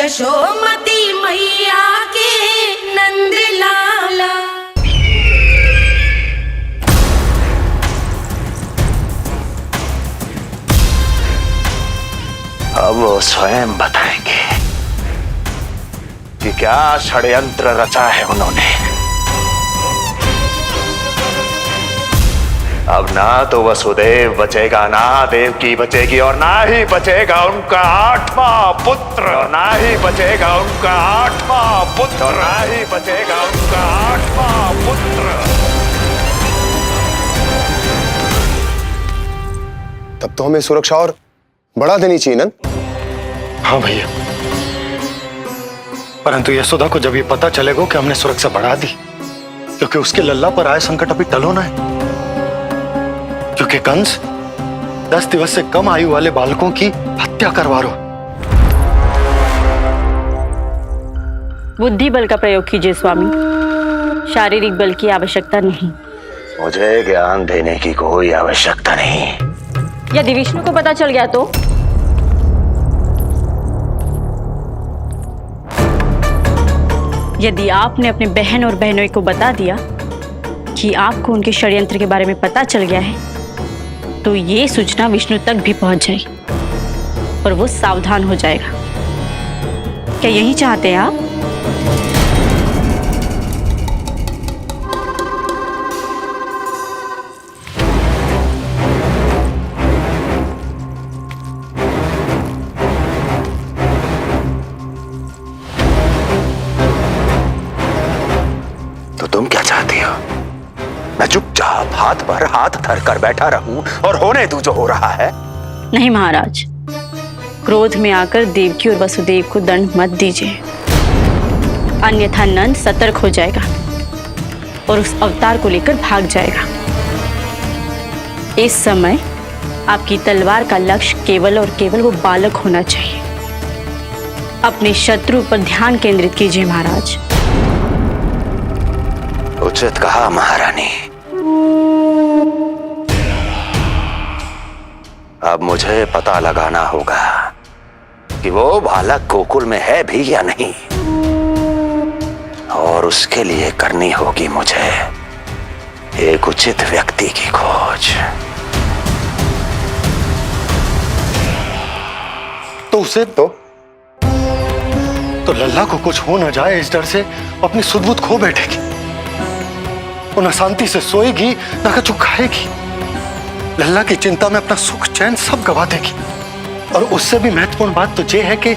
यशोमती मैया के नंद लाला। अब वो स्वयं बताएंगे कि क्या षड्यंत्र रचा है उन्होंने। अब ना तो वसुदेव बचेगा, ना देवकी बचेगी, और ना ही बचेगा उनका 8वां पुत्र, ना ही बचेगा उनका 8वां पुत्र, ना ही बचेगा उनका 8वां पुत्र। तब तो हमें सुरक्षा और बढ़ा देनी चाहिए नंद। हाँ भैया, परंतु यशोदा को जब ये पता चलेगा कि हमने सुरक्षा बढ़ा दी, क्योंकि उसके लल्ला पर आए संकट अभी टल होना है। क्योंकि कंस 10 दिवस से कम आयु वाले बालकों की हत्या करवा रहा। बुद्धि बल का प्रयोग कीजिए स्वामी, शारीरिक बल की आवश्यकता नहीं। मुझे ज्ञान देने की कोई आवश्यकता नहीं। यदि विष्णु को पता चल गया तो? यदि आपने अपने बहन और बहनों को बता दिया कि आपको उनके षड्यंत्र के बारे में पता चल गया है, तो ये सूचना विष्णु तक भी पहुंच जाएगी और वो सावधान हो जाएगा। क्या यही चाहते हैं आप? तो तुम क्या चाहती हो? मैं चुपचाप हाथ पर हाथ धर कर बैठा रहूं और होने दूं जो हो रहा है? नहीं महाराज, क्रोध में आकर देवकी और वसुदेव को दंड मत दीजिए, अन्यथा नंद सतर्क हो जाएगा और उस अवतार को लेकर भाग जाएगा। इस समय आपकी तलवार का लक्ष्य केवल और केवल वो बालक होना चाहिए। अपने शत्रु पर ध्यान केंद्रित कीजिए महाराज। उचित कहा महारानी। अब मुझे पता लगाना होगा कि वो बालक गोकुल में है भी या नहीं, और उसके लिए करनी होगी मुझे एक उचित व्यक्ति की खोज। तो उसे तो लल्ला को कुछ हो ना जाए, इस डर से अपनी सुध-बुध खो बैठेगी। वो न शांति से सोएगी, न कुछ खाएगी। लल्ला की चिंता में अपना सुख चैन सब गवा देगी। और उससे भी महत्वपूर्ण बात तो ये है कि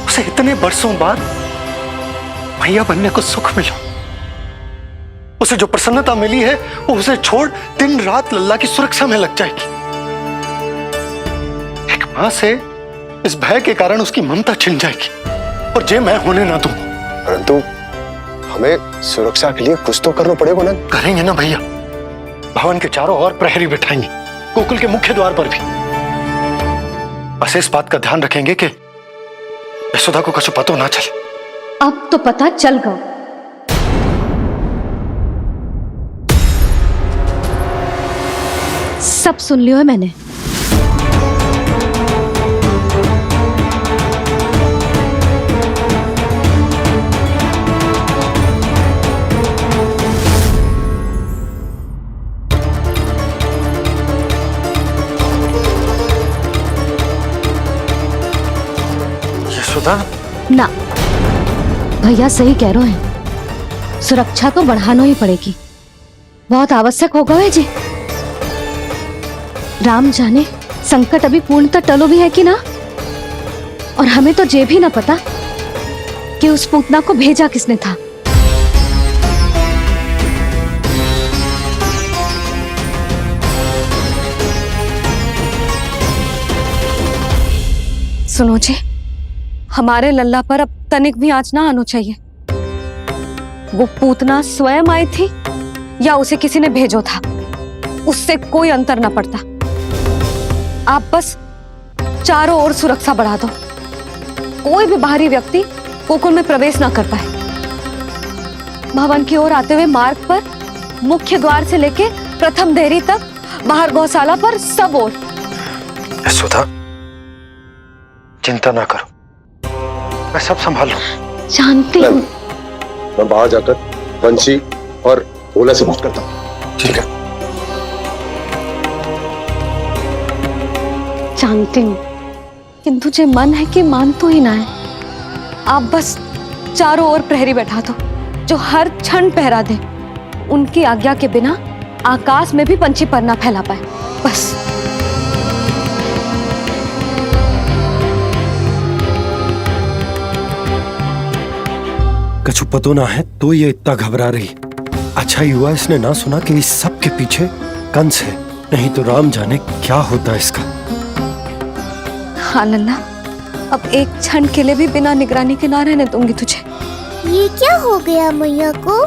उसे इतने बरसों बाद भैया बनने को सुख मिला। उसे जो प्रसन्नता मिली है वो उसे छोड़ दिन रात लल्ला की सुरक्षा में लग जाएगी। एक मां से इस भय के कारण उसकी ममता छिन जाएगी, और ये मैं होने ना दूं। परंतु हमें सुरक्षा के लिए कुछ तो करना पड़ेगा नंद। करेंगे ना भैया, भवन के चारों ओर प्रहरी बिठाएंगे, गोकुल के मुख्य द्वार पर भी। बस इस बात का ध्यान रखेंगे कि यशोदा को कुछ पता ना चले। अब तो पता चल गया। सब सुन लियो है मैंने। ना, भैया सही कह रहे हैं, सुरक्षा तो बढ़ाना ही पड़ेगी, बहुत आवश्यक होगा है जी। राम जाने संकट अभी पूर्णतः टलो भी है कि ना, और हमें तो ये भी ना पता कि उस पूतना को भेजा किसने था। सुनो जी, हमारे लल्ला पर अब तनिक भी आंच ना आना चाहिए। वो पूतना स्वयं आई थी या उसे किसी ने भेजो था, उससे कोई अंतर ना पड़ता। आप बस चारों ओर सुरक्षा बढ़ा दो, कोई भी बाहरी व्यक्ति गोकुल में प्रवेश ना कर पाए। भवन की ओर आते हुए मार्ग पर मुख्य द्वार से लेके प्रथम देहरी तक, बाहर गौशाला पर, सब ओर। यशोदा, चिंता ना करो, मैं सब संभाल लूं। जानती हूँ। मैं बाहर जाकर बंसी और भोला से बात करता हूँ। ठीक है। जानती हूँ, किंतु तुझे मन है कि मान तो ही ना है। आप बस चारों ओर प्रहरी बैठा दो जो हर क्षण पहरा दे। उनकी आज्ञा के बिना आकाश में भी पंछी पर ना फैला पाए, बस। कछु पतो ना है तो ये इतना घबरा रही। अच्छा हुआ इसने ना सुना कि इस सब के पीछे कंस है, नहीं तो राम जाने क्या होता इसका। हाँ लल्ला, अब एक क्षण के लिए भी बिना निगरानी के ना रहने दूंगी तुझे। ये क्या हो गया मैया को?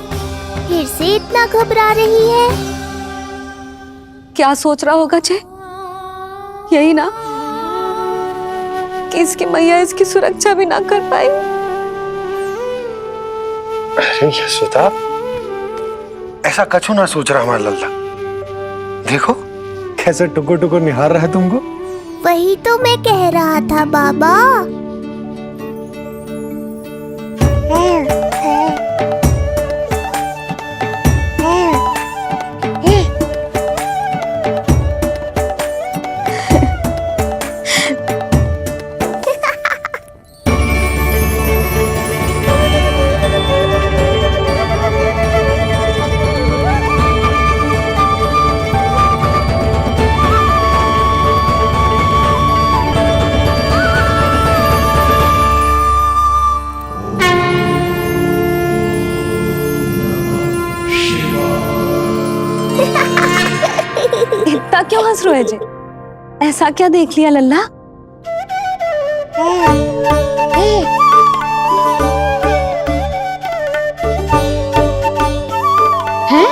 फिर से इतना घबरा रही है? क्या सोच रहा होगा चे? यही ना कि इसकी मैया इसकी सुरक्षा भी ना कर पाई। अरे यशोदा, ऐसा कछु ना सोच रहा हमारा लल्ला। देखो कैसे टुकुर टुकुर निहार रहा है तुमको। वही तो मैं कह रहा था बाबा। इतना क्यों हंस रहे जे? ऐसा क्या देख लिया लल्ला? हैं?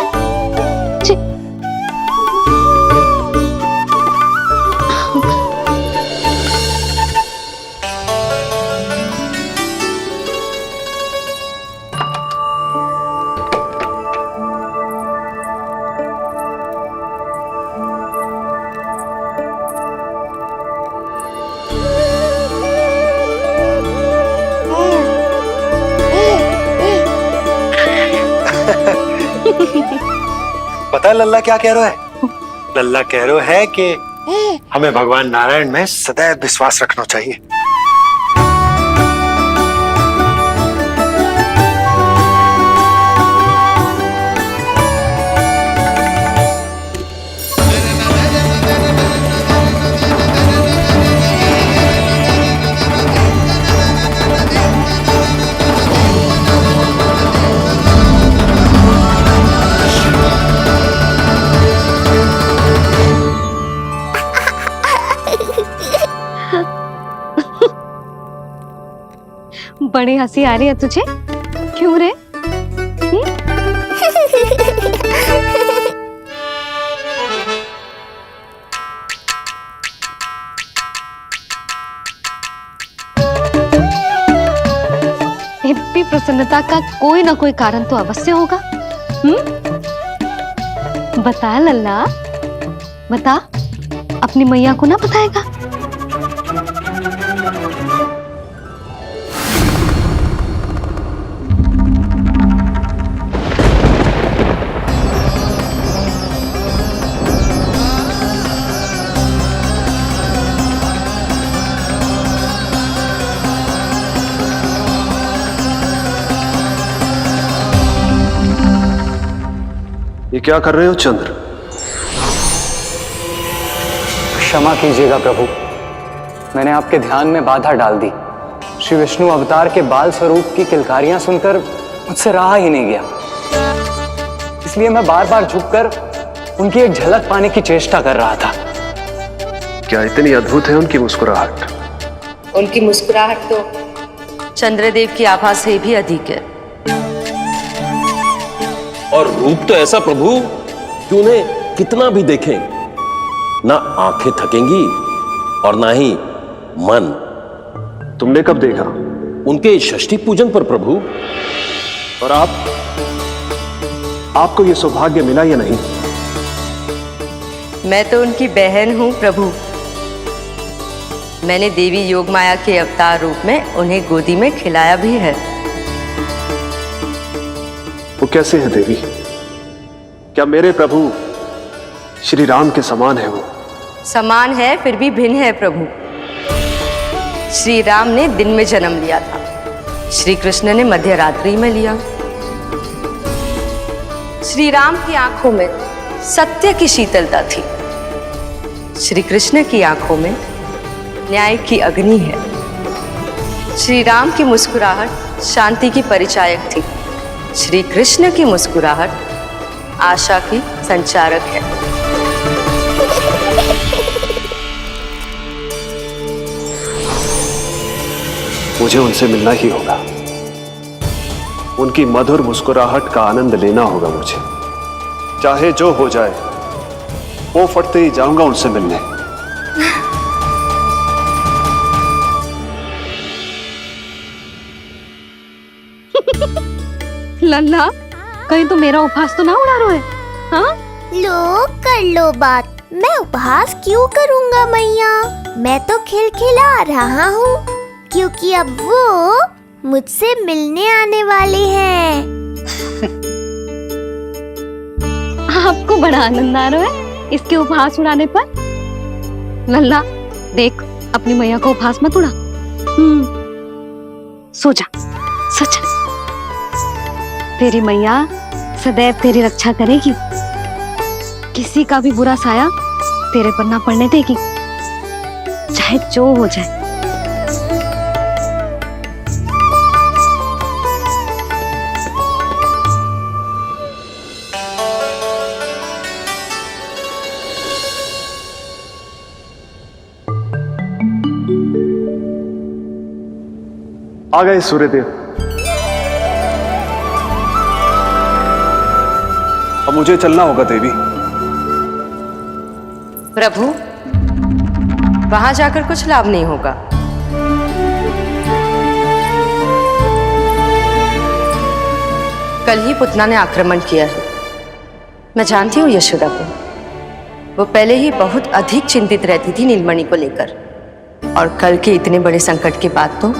पता है लल्ला क्या कह रहा है? लल्ला कह रहा है कि हमें भगवान नारायण में सदैव विश्वास रखना चाहिए। बड़ी हंसी आ रही है तुझे, क्यों रे? इतनी प्रसन्नता का कोई ना कोई कारण तो अवश्य होगा। बता लल्ला, बता, अपनी मैया को ना बताएगा? ये क्या कर रहे हो चंद्र? क्षमा कीजिएगा प्रभु, मैंने आपके ध्यान में बाधा डाल दी। श्री विष्णु अवतार के बाल स्वरूप की किलकारियां सुनकर मुझसे रहा ही नहीं गया, इसलिए मैं बार बार झुककर उनकी एक झलक पाने की चेष्टा कर रहा था। क्या इतनी अद्भुत है उनकी मुस्कुराहट? उनकी मुस्कुराहट तो चंद्रदेव की आभा से भी अधिक है। और रूप तो ऐसा प्रभु कि उन्हें कितना भी देखें ना आंखें थकेंगी और ना ही मन। तुमने कब देखा? उनके षष्ठी पूजन पर प्रभु। और आपको ये सौभाग्य मिला या नहीं? मैं तो उनकी बहन हूं प्रभु। मैंने देवी योग माया के अवतार रूप में उन्हें गोदी में खिलाया भी है। वो कैसे है देवी? क्या मेरे प्रभु श्री राम के समान है वो? समान है फिर भी भिन्न है प्रभु। श्री राम ने दिन में जन्म लिया था, श्री कृष्ण ने मध्य रात्रि में लिया। श्री राम की आंखों में सत्य की शीतलता थी, श्री कृष्ण की आंखों में न्याय की अग्नि है। श्री राम की मुस्कुराहट शांति की परिचायक थी, श्री कृष्ण की मुस्कुराहट आशा की संचारक है। मुझे उनसे मिलना ही होगा, उनकी मधुर मुस्कुराहट का आनंद लेना होगा मुझे। चाहे जो हो जाए, वो फटते ही जाऊंगा उनसे मिलने। लल्ला, कहीं तो मेरा उपहास तो ना उड़ा रहे? हाँ? लो कर लो बात, मैं उपहास क्यों करूँगा मैया? मैं तो खिलखिला रहा हूँ, क्योंकि अब वो मुझसे मिलने आने वाले हैं। आपको बड़ा आनंद आ रहा है इसके उपहास उड़ाने पर? लल्ला देख, अपनी मैया को उपहास मत उड़ा। सो जा, सो जा। तेरी मैया सदैव तेरी रक्षा करेगी, किसी का भी बुरा साया तेरे पर ना पड़ने देगी, चाहे जो हो जाए। आ गए सूर्यदेव। अब मुझे चलना होगा देवी। प्रभु, वहां जाकर कुछ लाभ नहीं होगा। कल ही पुतना ने आक्रमण किया है। मैं जानती हूँ यशोदा को, वो पहले ही बहुत अधिक चिंतित रहती थी नीलमणि को लेकर, और कल के इतने बड़े संकट के बाद तो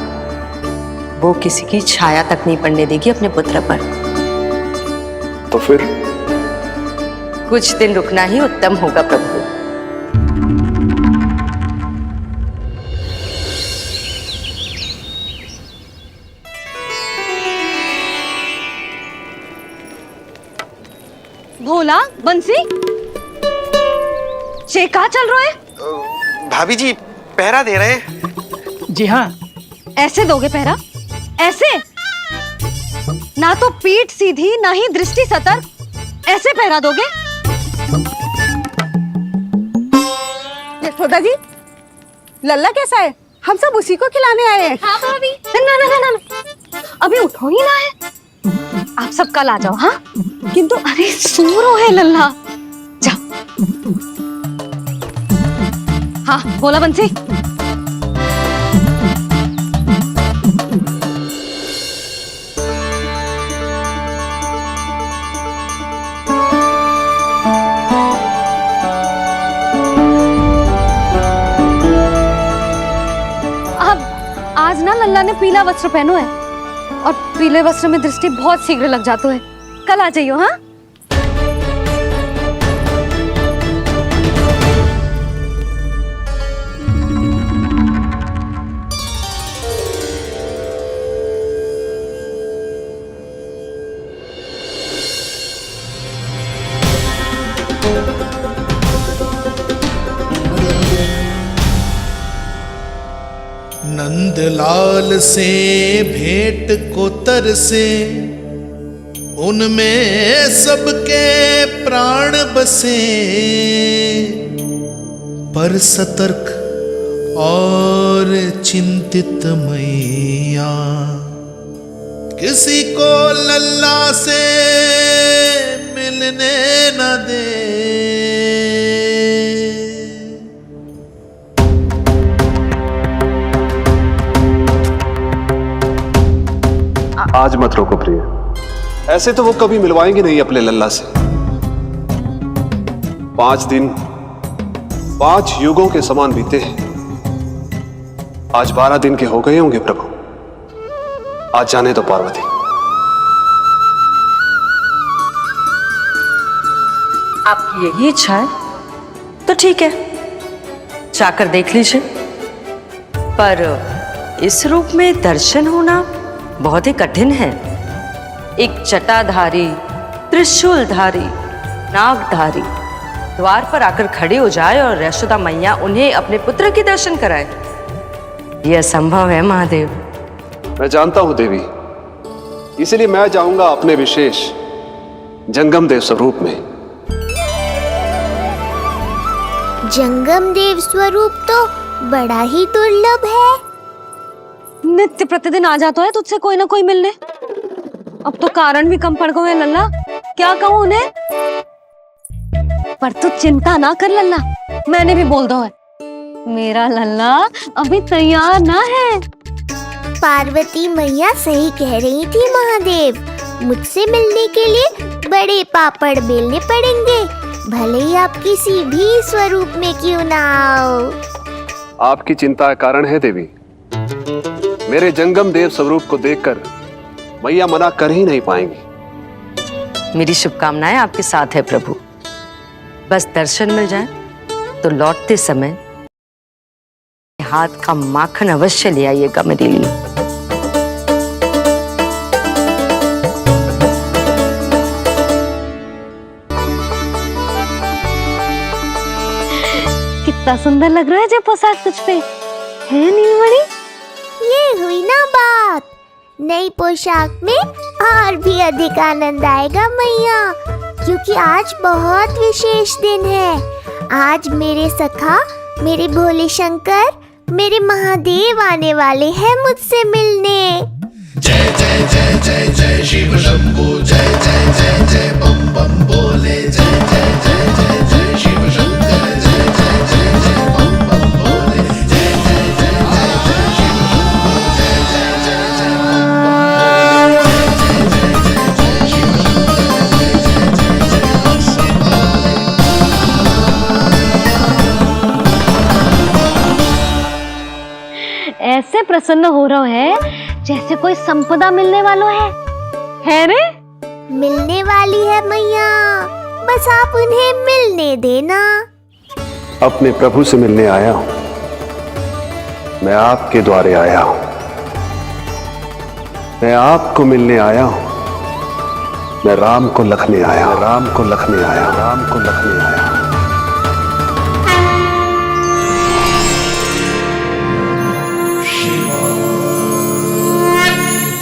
वो किसी की छाया तक नहीं पड़ने देगी अपने पुत्र पर। तो फिर कुछ दिन रुकना ही उत्तम होगा प्रभु। भोला, बंसी, ये कहाँ चल रहे हैं? भाभी जी पहरा दे रहे हैं। जी हाँ। ऐसे दोगे पहरा? ऐसे? ना तो पीठ सीधी ना ही दृष्टि सतर्क, ऐसे पहरा दोगे? यशोदा जी, लल्ला कैसा है? हम सब उसी को खिलाने आए हैं। हाँ भाभी। ना ना ना ना, अभी उठो ही ना है। आप सब कल आ जाओ। हाँ, किंतु अरे सूरो है लल्ला, जाओ। हाँ बोला बंसी। आज ना लल्ला ने पीला वस्त्र पहनो है, और पीले वस्त्र में दृष्टि बहुत शीघ्र लग जाती है। कल आ जाइयो। हाँ, नंदलाल से भेंट को तरसे, उनमें सबके प्राण बसे, पर सतर्क और चिंतित मैया किसी को लल्ला से मिलने न दे। आज मत रोको प्रिय, ऐसे तो वो कभी मिलवाएंगे नहीं अपने लल्ला से। 5 दिन 5 युगों के समान बीते हैं, आज 12 दिन के हो गए होंगे प्रभु। आज जाने दो पार्वती। आपकी यही इच्छा है तो ठीक है, जाकर देख लीजिए। पर इस रूप में दर्शन होना बहुत ही कठिन है। एक जटाधारी, त्रिशूलधारी, नागधारी द्वार पर आकर खड़े हो जाए और यशोदा मैया उन्हें अपने पुत्र के दर्शन कराए, यह असंभव है महादेव। मैं जानता हूं देवी, इसलिए मैं जाऊंगा अपने विशेष जंगम देव स्वरूप में। जंगम देव स्वरूप तो बड़ा ही दुर्लभ है। नित्य प्रतिदिन आ जाता है तुझसे कोई ना कोई मिलने। अब तो कारण भी कम पड़ गए हैं लल्ला, क्या कहूँ उन्हें। पर तू चिंता ना कर लल्ला, मैंने भी बोल दो है मेरा लल्ला अभी तैयार ना है। पार्वती मैया सही कह रही थी महादेव, मुझसे मिलने के लिए बड़े पापड़ बेलने पड़ेंगे, भले ही आप किसी भी स्वरूप में क्यों ना आओ। आपकी चिंता का कारण है देवी। मेरे जंगम देव स्वरूप को देखकर मैया मना कर ही नहीं पाएंगी। मेरी शुभकामनाएं आपके साथ है प्रभु। बस दर्शन मिल जाए तो लौटते समय हाथ का माखन अवश्य ले आइएगा मेरे लिए। कितना सुंदर लग रहा है जो पोशाक तुझ पे है नीलमणि। ये हुई ना बात, नई पोशाक में और भी अधिक आनंद आएगा मैया, क्योंकि आज बहुत विशेष दिन है। आज मेरे सखा, मेरे भोले शंकर, मेरे महादेव आने वाले हैं मुझसे मिलने। जय जय जय जय जय शिव शंभू, जय जय जय जय बम बम बोले, जय जय जय जय जय शिव शंकर, जय जय जय जय बम बम बोले, जय जय जय जय जय शिव शंभू, जय जय जय जय बम ऐसे प्रसन्न हो रहा है जैसे कोई संपदा मिलने वाला है रे? मिलने वाली है मैया, बस आप उन्हें मिलने देना। अपने प्रभु से मिलने आया हूं, मैं आपके द्वारे आया हूं, मैं आपको मिलने आया हूं, मैं राम को लखने आया, राम को लखने आया, राम को लखने आया।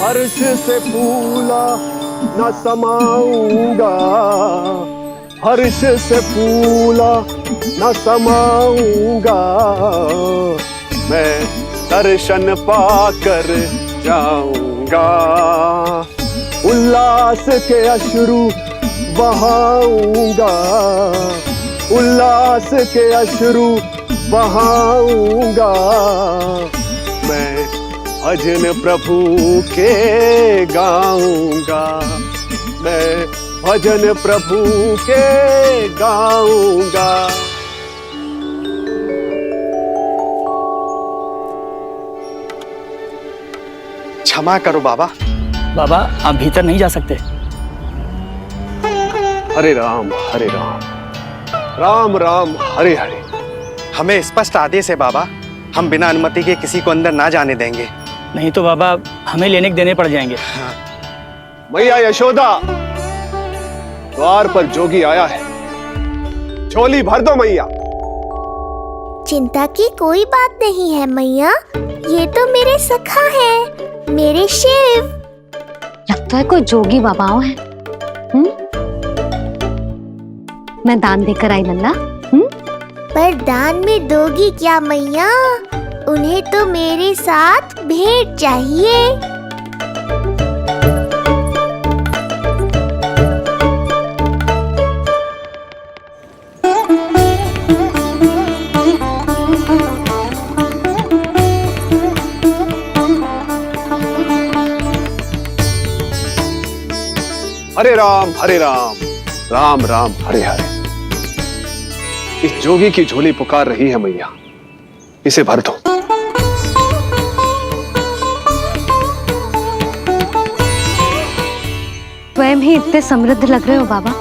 हर्ष से फूला न समाऊंगा, हर्ष से फूला न समाऊंगा, मैं दर्शन पाकर जाऊंगा, उल्लास के अश्रु बहाऊंगा, उल्लास के अश्रु बहाऊंगा, मैं भजन प्रभु के गाऊंगा, मैं भजन प्रभु के गाऊंगा। क्षमा करो बाबा। बाबा आप भीतर नहीं जा सकते। हरे राम हरे राम, राम राम हरे हरे। हमें स्पष्ट आदेश है बाबा, हम बिना अनुमति के किसी को अंदर ना जाने देंगे। नहीं तो बाबा हमें लेने के देने पड़ जाएंगे। मैया यशोदा, द्वार पर जोगी आया है, झोली भर दो मैया। चिंता की कोई बात नहीं है मैया, ये तो मेरे सखा है, मेरे शिव। लगता है कोई जोगी बाबाओं है। मैं दान देकर आई लल्ला। पर दान में दोगी क्या मैया? उन्हें तो मेरे साथ भेंट चाहिए। हरे राम हरे राम, राम राम हरे हरे। इस जोगी की झोली पुकार रही है मैया, इसे भर दो। स्वयं ही इतने समृद्ध लग रहे हो बाबा।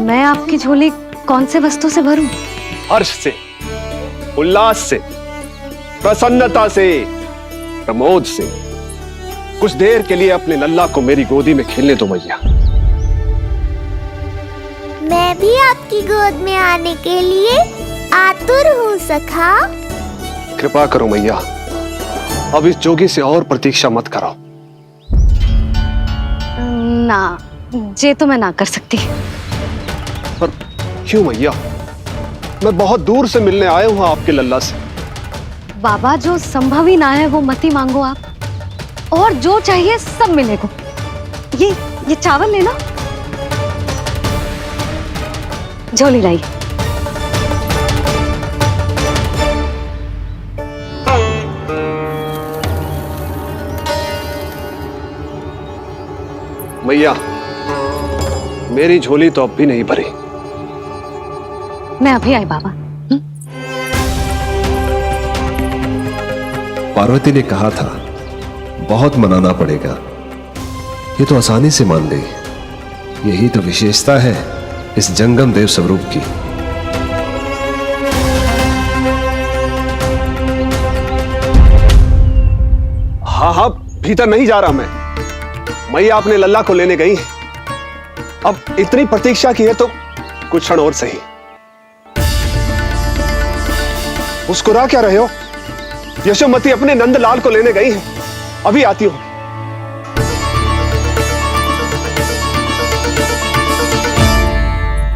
मैं आपकी झोली कौन से वस्तु से भरूं? हर्ष से, उल्लास से, प्रसन्नता से, प्रमोद से। कुछ देर के लिए अपने लल्ला को मेरी गोदी में खेलने दो मैया। मैं भी आपकी गोद में आने के लिए आतुर हूँ सखा। कृपा करो मैया, अब इस जोगी से और प्रतीक्षा मत कराओ। ना, ये तो मैं ना कर सकती। पर क्यों मैया? मैं बहुत दूर से मिलने आया हूँ आपके लल्ला से। बाबा, जो संभव ही ना है वो मत ही मांगो आप, और जो चाहिए सब मिलेगा। ये चावल लेना, झोली लाई। मैया, मेरी झोली तो अब भी नहीं भरी। मैं अभी आई बाबा। पार्वती ने कहा था बहुत मनाना पड़ेगा, ये तो आसानी से मान गई। यही तो विशेषता है इस जंगम देव स्वरूप की। हाँ हाँ, भीतर नहीं जा रहा मैं। मैया अपने लल्ला को लेने गई है। अब इतनी प्रतीक्षा की है तो कुछ क्षण और सही। मुस्कुरा क्या रहे हो? यशोमती अपने नंदलाल को लेने गई है, अभी आती हूं।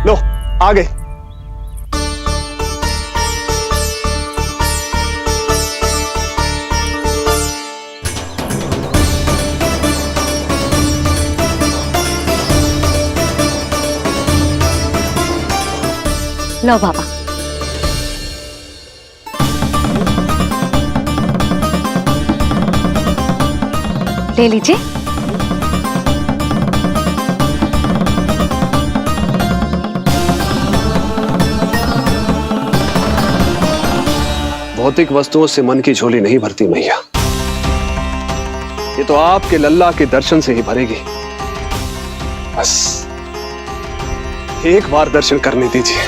लो, आ गए। लो बाबा। ले लीजिए। भौतिक वस्तुओं से मन की झोली नहीं भरती मैया, ये तो आपके लल्ला के दर्शन से ही भरेगी। बस एक बार दर्शन करने दीजिए,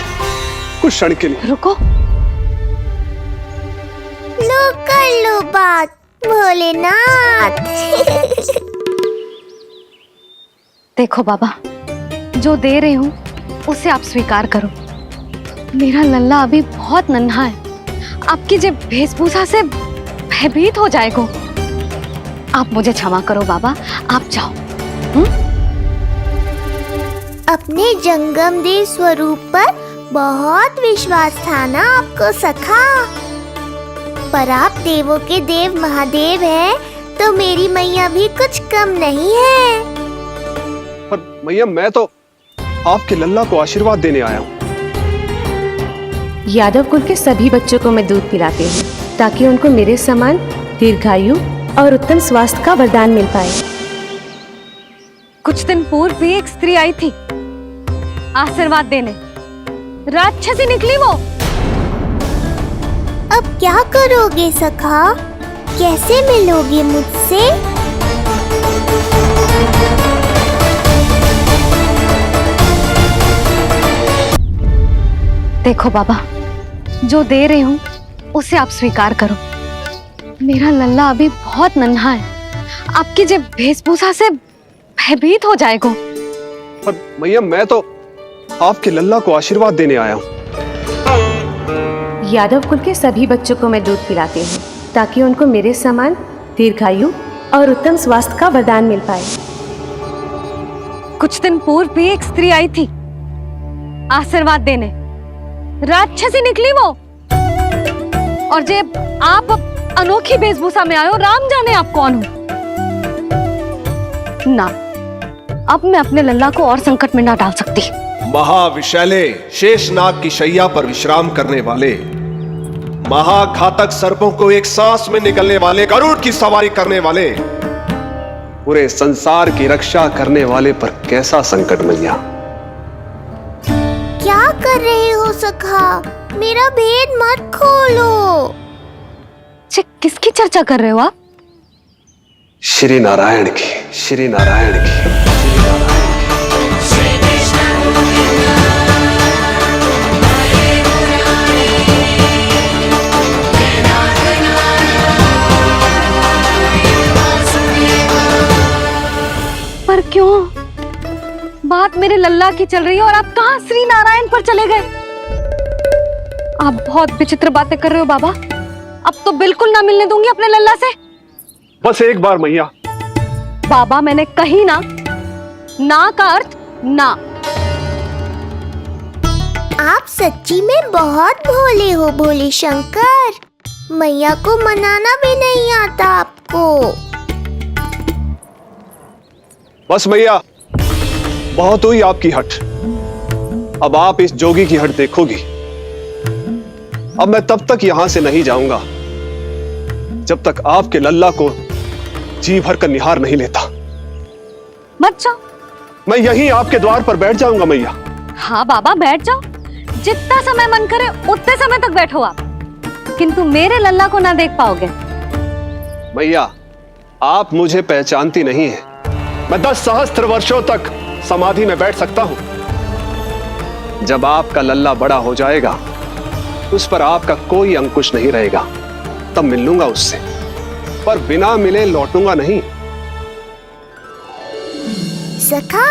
कुछ क्षण के लिए। रुको, लो कर लो बात भोलेनाथ। देखो बाबा, जो दे रही हूं उसे आप स्वीकार करो। मेरा लल्ला अभी बहुत नन्हा है, आपकी जे वेशभूषा से भयभीत हो जाएगा। आप मुझे क्षमा करो बाबा, आप जाओ। अपने जंगम देव स्वरूप पर बहुत विश्वास था ना आपको सखा। पर आप देवों के देव महादेव हैं, तो मेरी मैया भी कुछ कम नहीं है। पर मैया, मैं तो आपके लल्ला को आशीर्वाद देने आया हूँ। यादव कुल के सभी बच्चों को मैं दूध पिलाती हूँ, ताकि उनको मेरे समान दीर्घायु और उत्तम स्वास्थ्य का वरदान मिल पाए। कुछ दिन पूर्व भी एक स्त्री आई थी आशीर्वाद देने, राक्षसी निकली वो। अब क्या करोगे सखा? कैसे मिलोगे मुझसे? देखो बाबा, जो दे रही हूं उसे आप स्वीकार करो। मेरा लल्ला अभी बहुत नन्हा है, आपकी जब वेशभूषा से भयभीत हो जाएगा। पर मैया, मैं तो आपके लल्ला को आशीर्वाद देने आया हूँ। यादव कुल के सभी बच्चों को मैं दूध पिलाती हूँ, ताकि उनको मेरे समान दीर्घायु और उत्तम स्वास्थ्य का वरदान मिल पाए। कुछ दिन पूर्व भी एक स्त्री आई थी आशीर्वाद देने, राक्षसी निकली वो। और जब आप अनोखी वेशभूषा में आए हो, राम जाने आप कौन हो। ना, अब मैं अपने लल्ला को और संकट में ना डाल सकती। महाविशैले शेषनाग की शैया पर विश्राम करने वाले, महाघातक सर्पों को एक सांस में निकलने वाले, गरुड़ की सवारी करने वाले, पूरे संसार की रक्षा करने वाले पर कैसा संकट मैया। क्या कर रहे हो सखा? मेरा भेद मत खोलो। किसकी चर्चा कर रहे हो आप? श्री नारायण की, श्री नारायण की, श्री नारायण पर क्यों? बात मेरे लल्ला की चल रही है और आप कहाँ श्री नारायण पर चले गए? आप बहुत विचित्र बातें कर रहे हो बाबा। अब तो बिल्कुल ना मिलने दूंगी अपने लल्ला से। बस एक बार मैया। बाबा मैंने कही ना, ना का अर्थ ना। आप सच्ची में बहुत भोले हो भोले शंकर। मैया को मनाना भी नहीं आता आपको। बस मैया, बहुत हुई आपकी हट। अब आप इस जोगी की हट देखोगी। अब मैं तब तक यहां से नहीं जाऊंगा जब तक आपके लल्ला को जी भर कर निहार नहीं लेता। मत जाओ। मैं यहीं आपके द्वार पर बैठ जाऊंगा मैया। हाँ बाबा बैठ जाओ, जितना समय मन करे उतने समय तक बैठो आप, किंतु मेरे लल्ला को ना देख पाओगे। मैया, आप मुझे पहचानती नहीं है। मैं 10 सहस्त्र वर्षों तक समाधि में बैठ सकता हूं। जब आपका लल्ला बड़ा हो जाएगा, उस पर आपका कोई अंकुश नहीं रहेगा, तब मिल लूंगा उससे, पर बिना मिले लौटूंगा नहीं। सखा,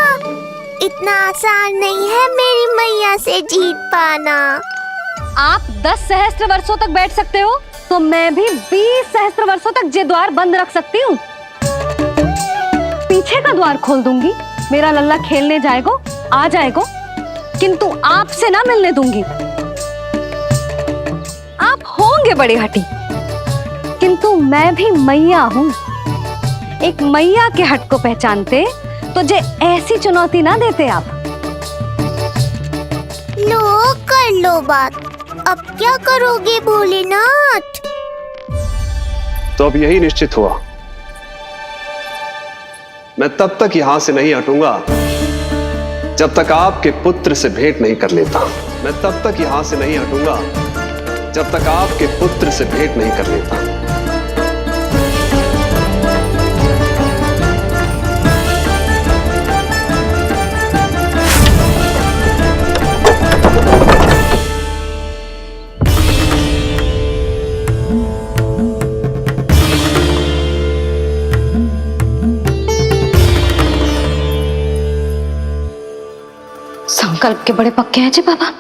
इतना आसान नहीं है मेरी मैया से जीत पाना। आप 10 सहस्त्र वर्षों तक बैठ सकते हो, तो मैं भी 20 सहस्त्र वर्षों तक ये द्वार बंद रख सकती हूँ। पीछे का द्वार खोल दूंगी, मेरा लल्ला खेलने जाएगो, आ जाएगो, किंतु आपसे ना मिलने दूंगी। आप होंगे बड़ी हठी, किंतु मैं भी मैया हूँ। एक मैया के हट को पहचानते तो जे ऐसी चुनौती ना देते आप। लो कर लो बात। अब क्या करोगे भोलेनाथ? तो अब यही निश्चित हुआ, मैं तब तक यहां से नहीं हटूंगा जब तक आपके पुत्र से भेंट नहीं कर लेता। मैं तब तक यहां से नहीं हटूंगा जब तक आपके पुत्र से भेंट नहीं कर लेता। संकल्प के बड़े पक्के हैं जी बाबा।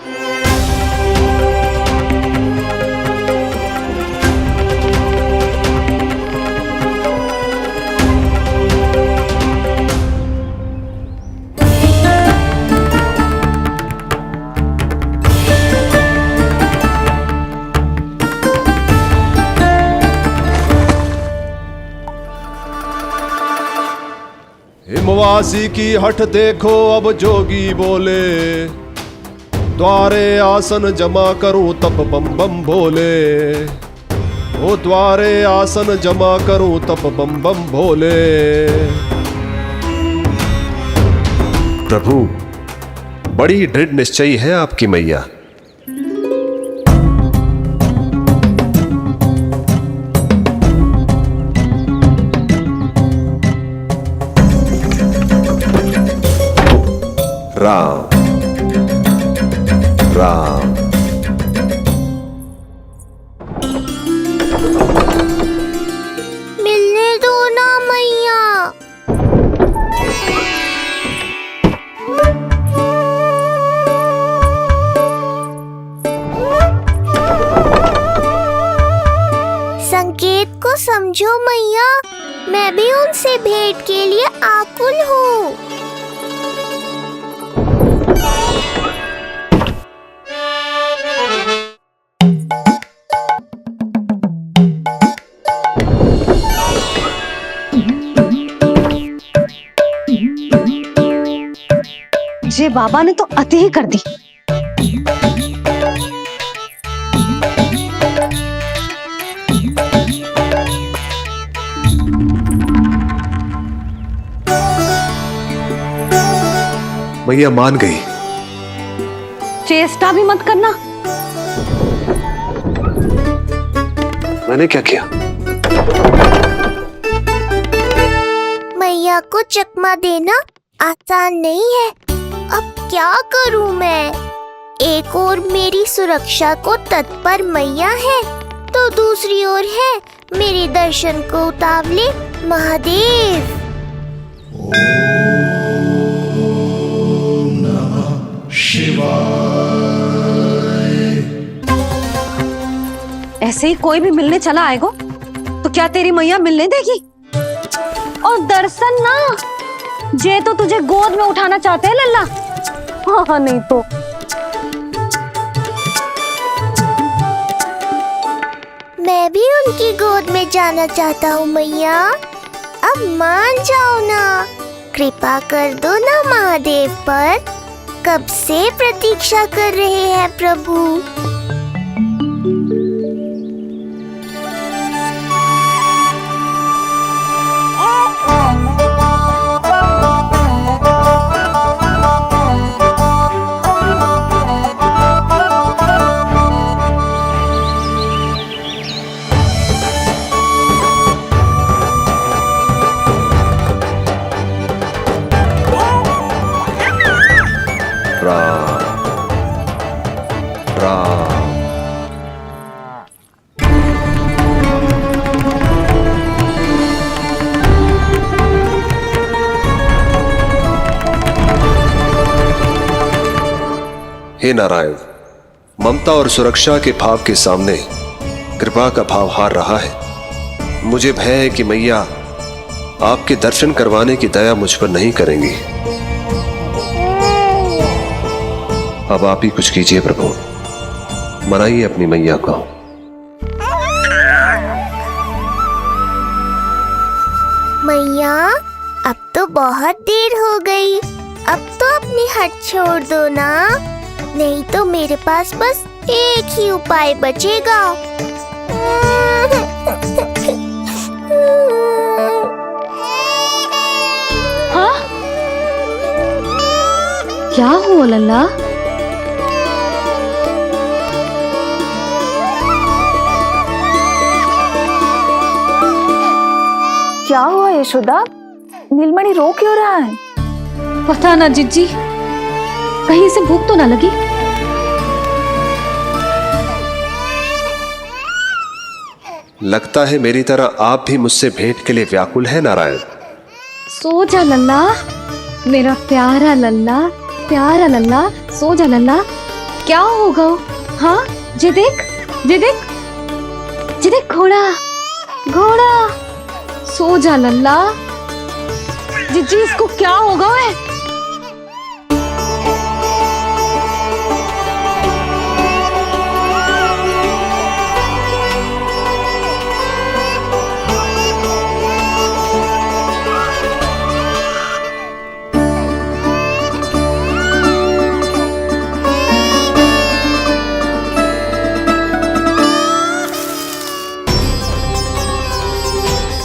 हिमवासी की हठ देखो अब जोगी बोले, द्वारे आसन जमा करूं तब बम बम भोले। ओ द्वारे आसन जमा करूं तब बम बम भोले। प्रभु, बड़ी दृढ़ निश्चयी है आपकी मैया। राम राम। मिलने दो ना मैया। संकेत को समझो मैया, मैं भी उनसे भेंट के लिए आकुल हूँ। जे बाबा ने तो अति ही कर दी। मैया मान गई। चेष्टा भी मत करना। मैंने क्या किया? मैया को चकमा देना आसान नहीं है। अब क्या करूं मैं? एक ओर मेरी सुरक्षा को तत्पर मैया है, तो दूसरी ओर है मेरे दर्शन को उतावले महादेव। ऐसे ही कोई भी मिलने चला आएगा तो क्या तेरी मैया मिलने देगी? और दर्शन ना, जे तो तुझे गोद में उठाना चाहते हैं लल्ला। हाँ नहीं तो मैं भी उनकी गोद में जाना चाहता हूँ मैया। अब मान जाओ ना, कृपा कर दो ना महादेव पर। कब से प्रतीक्षा कर रहे हैं प्रभु। हे नारायण, ममता और सुरक्षा के भाव के सामने कृपा का भाव हार रहा है। मुझे भय है कि मैया आपके दर्शन करवाने की दया मुझ पर नहीं करेंगी। अब आप ही कुछ कीजिए प्रभु, मनाइए अपनी मैया को। मैया अब तो बहुत देर हो गई, अब तो अपनी हट छोड़ दो ना, नहीं तो मेरे पास बस एक ही उपाय बचेगा। हाँ? क्या हुआ लल्ला? क्या हुआ यशोदा? नीलमणि रो क्यों रहा है? पता ना जीजी, कहीं से भूख तो ना लगी। लगता है मेरी तरह आप भी मुझसे भेंट के लिए व्याकुल है नारायण। सो जा लल्ला, मेरा प्यारा लल्ला, प्यारा लल्ला, सो जा लल्ला। क्या होगा? हाँ, जे देख, जे देख, जे देख, घोड़ा, घोड़ा। सो जा लल्ला। जीजी इसको क्या होगा? है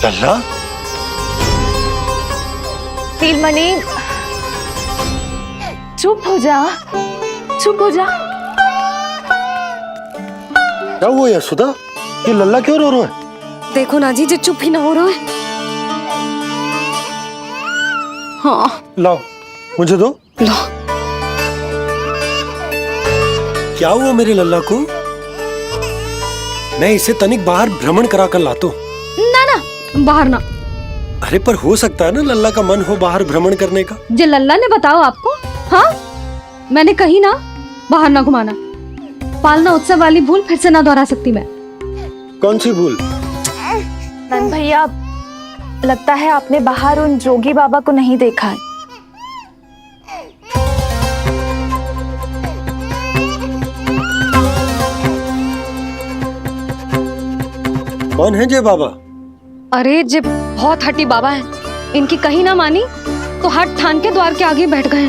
लल्ला? नीलमणि चुप हो जा, चुप हो जा। क्या हुआ यशोदा? ये लल्ला क्यों रो रहा है? देखो ना जी, चुप ही ना हो रहा है। हाँ लाओ, मुझे दो। लो। क्या हुआ मेरे लल्ला को? मैं इसे तनिक बाहर भ्रमण करा कर लाता हूं। ना ना, बाहर ना। अरे पर हो सकता है ना लल्ला का मन हो बाहर भ्रमण करने का। जे लल्ला ने बताओ आपको? हाँ, मैंने कही ना बाहर ना घुमाना। पालना उत्सव वाली भूल फिर से ना दोहरा सकती मैं। कौन सी भूल? नंद भैया, लगता है आपने बाहर उन जोगी बाबा को नहीं देखा है। कौन है जय बाबा? अरे जे बहुत हट्टी बाबा है, इनकी कहीं ना मानी तो हट ठान के द्वार के आगे बैठ गए।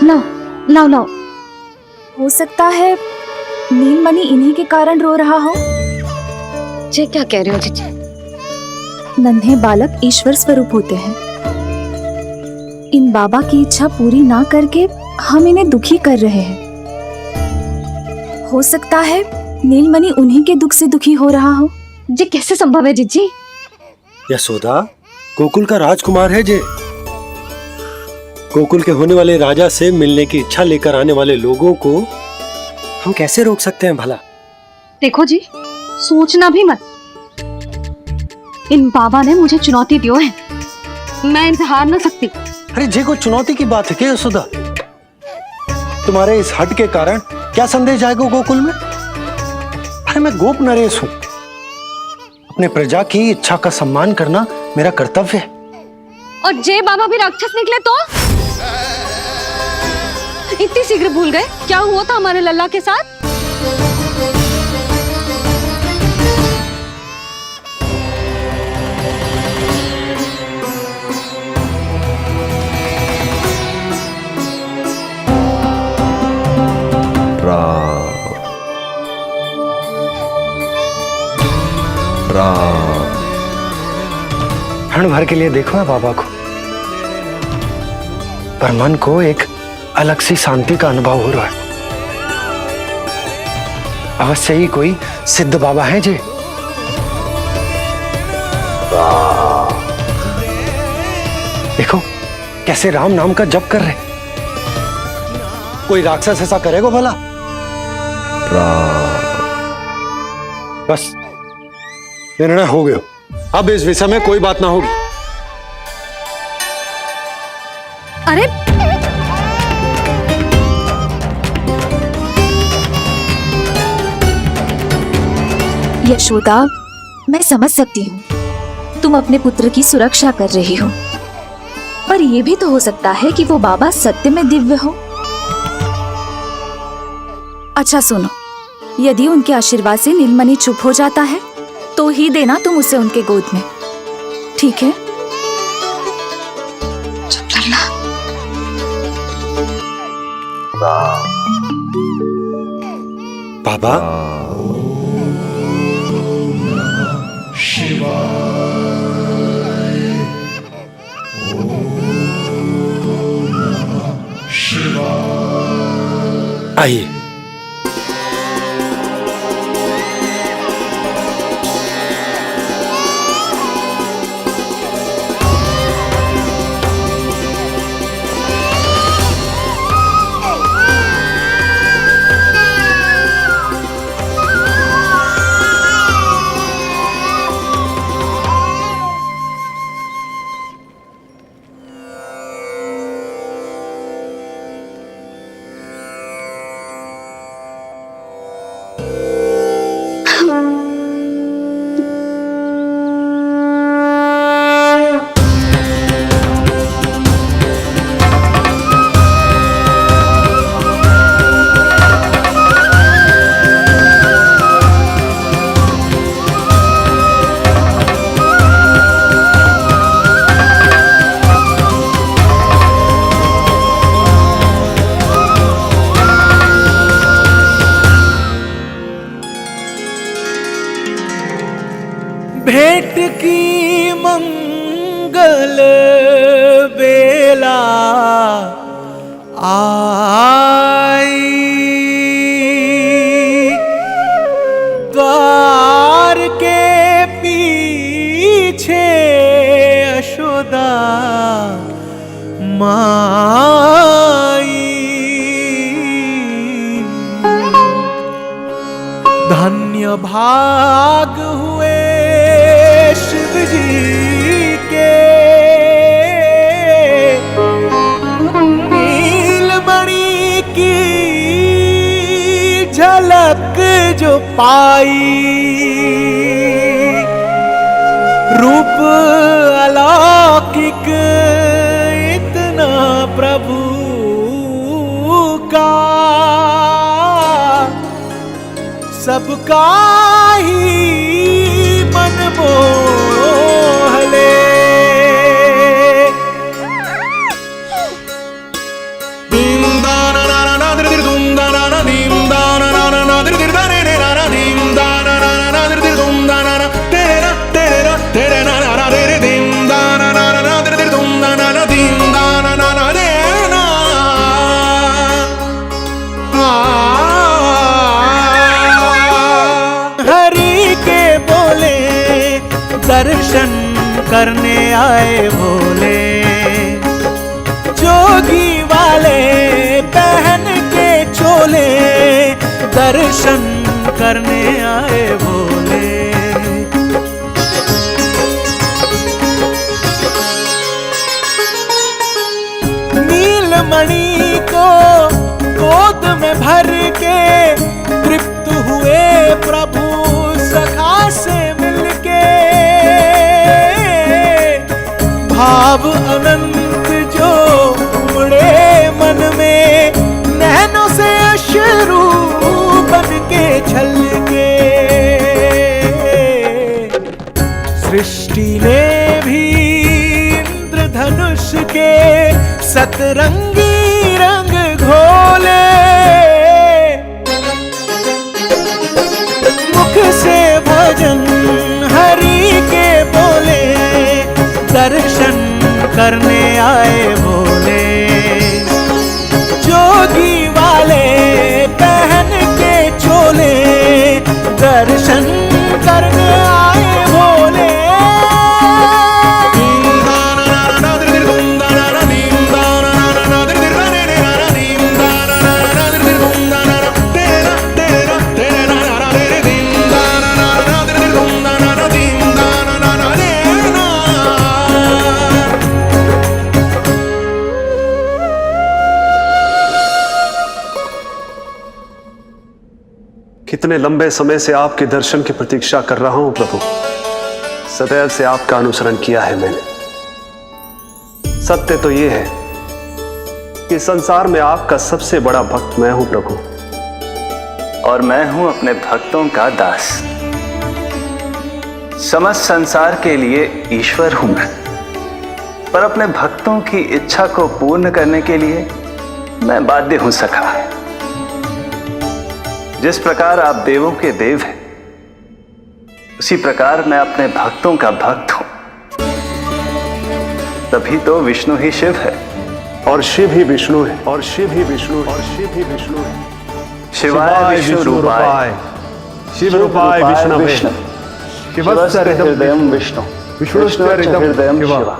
लाओ लाओ लाओ। हो सकता है नीलमणि इन्हीं के कारण रो रहा हो। जे क्या कह रहे हो जीजी? नन्हे बालक ईश्वर स्वरूप होते हैं। इन बाबा की इच्छा पूरी ना करके हम इन्हें दुखी कर रहे हैं। हो सकता है नीलमणि उन्हीं के दुख से दुखी हो रहा हो। ये कैसे संभव है जीजी? यशोदा, गोकुल का राजकुमार है जे। गोकुल के होने वाले राजा से मिलने की इच्छा लेकर आने वाले लोगों को हम कैसे रोक सकते हैं भला? देखो जी, सोचना भी मत। इन बाबा ने मुझे चुनौती दियो है, मैं इनसे हार ना सकती। अरे जे को चुनौती की बात है क्या यशोदा? तुम्हारे इस हट के कारण क्या संदेश जाएगा गोकुल में? अरे मैं गोप नरेश हूं, अपने प्रजा की इच्छा का सम्मान करना मेरा कर्तव्य है। और जे बाबा भी राक्षस निकले तो? इतनी शीघ्र भूल गए क्या हुआ था हमारे लल्ला के साथ? क्षण भर के लिए देखो है बाबा को, पर मन को एक अलग सी शांति का अनुभव हो रहा है। अवश्य ही कोई सिद्ध बाबा है जी। देखो कैसे राम नाम का जप कर रहे। कोई राक्षस ऐसा करेगा भला? बस निर्णय हो गया, अब इस विषय में कोई बात ना होगी। अरे यशोदा, मैं समझ सकती हूँ तुम अपने पुत्र की सुरक्षा कर रही हो, पर यह भी तो हो सकता है कि वो बाबा सत्य में दिव्य हो। अच्छा सुनो, यदि उनके आशीर्वाद से नीलमणि चुप हो जाता है तो ही देना तुम उसे उनके गोद में, ठीक है? चुप लल्ला। बाबा, आइए। भेंट की मंगल बेला आई, द्वार के पीछे यशोदा माई। धन्य भाग हुए शिव जी के, नीलमणि की झलक जो पाई। रूप अलौकिक इतना प्रभु का, सबका ही मन मोह ले। दीम दाना नाना नादर दिर दुम दाना ना, दीम दाना नाना नादर दिर दाने ने नाना, दीम दाना नाना नादर दिर दुम दाना ना, तेरे ना तेरे ना ना तेरे, दीम दाना नाना नादर दिर दुम दाना ना, दीम दाना नाना दे ना। हरि के दर्शन करने आए भोले। जोगी वाले पहन के चोले दर्शन करने आए भोले। नीलमणि को गोद में भर के तृप्त हुए प्रभु सखा से मिलके। भाव अनंत जो उमड़े मन में नैनों से अश्रु बन के छलके। सृष्टि ने भी इंद्रधनुष के सतरंगी रंग घोले। मुख से भजन हरि के बोले दर्शन करने आए भोले। जोगी वाले पहन के चोले दर्शन करने आए भोले। कितने लंबे समय से आपके दर्शन की प्रतीक्षा कर रहा हूं प्रभु। सदैव से आपका अनुसरण किया है मैंने। सत्य तो यह है कि संसार में आपका सबसे बड़ा भक्त मैं हूं प्रभु, और मैं हूं अपने भक्तों का दास। समस्त संसार के लिए ईश्वर हूं मैं, पर अपने भक्तों की इच्छा को पूर्ण करने के लिए मैं बाध्य हूं सखा। जिस प्रकार आप देवों के देव हैं, उसी प्रकार मैं अपने भक्तों का भक्त हूं। तभी तो विष्णु ही शिव है, और शिव ही विष्णु है, और शिव ही विष्णु है, और शिव ही विष्णु है। शिवाय विष्णु रूपाय शिव रूपाय विष्णवे शिवस्य हृदयं विष्णु विष्णुश्च हृदयं शिव।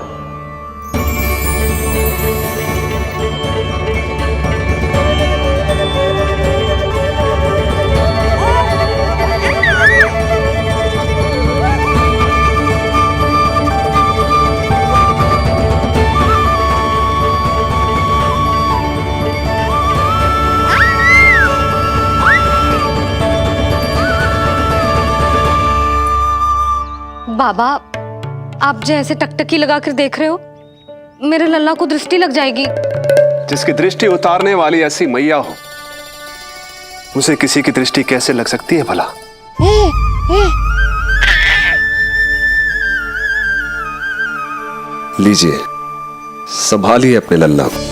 बाबा, आप जैसे टकटकी लगाकर देख रहे हो, मेरे लल्ला को दृष्टि लग जाएगी। जिसकी दृष्टि उतारने वाली ऐसी मैया हो, उसे किसी की दृष्टि कैसे लग सकती है भला? लीजिए, संभालिए अपने लल्ला को।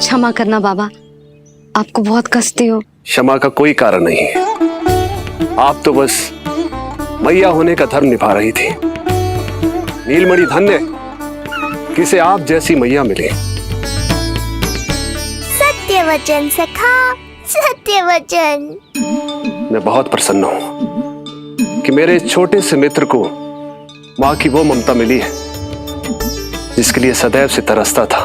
क्षमा करना बाबा, आपको बहुत कष्टी हो। क्षमा का कोई कारण नहीं है। आप तो बस मैया होने का धर्म निभा रही थी। नीलमणि धन्य किसे आप जैसी मैया मिले। सत्य वचन सखा, सत्य वचन। मैं बहुत प्रसन्न हूं कि मेरे छोटे से मित्र को मां की वो ममता मिली है जिसके लिए सदैव से तरसता था।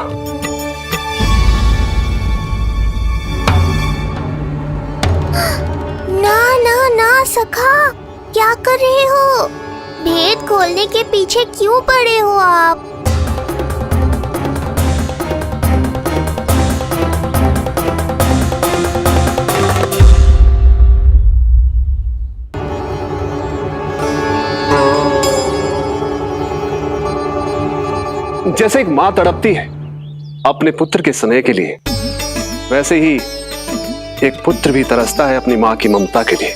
ना सखा, क्या कर रहे हो? भेद खोलने के पीछे क्यों पड़े हो आप? जैसे एक मां तड़पती है अपने पुत्र के स्नेह के लिए, वैसे ही एक पुत्र भी तरसता है अपनी मां की ममता के लिए।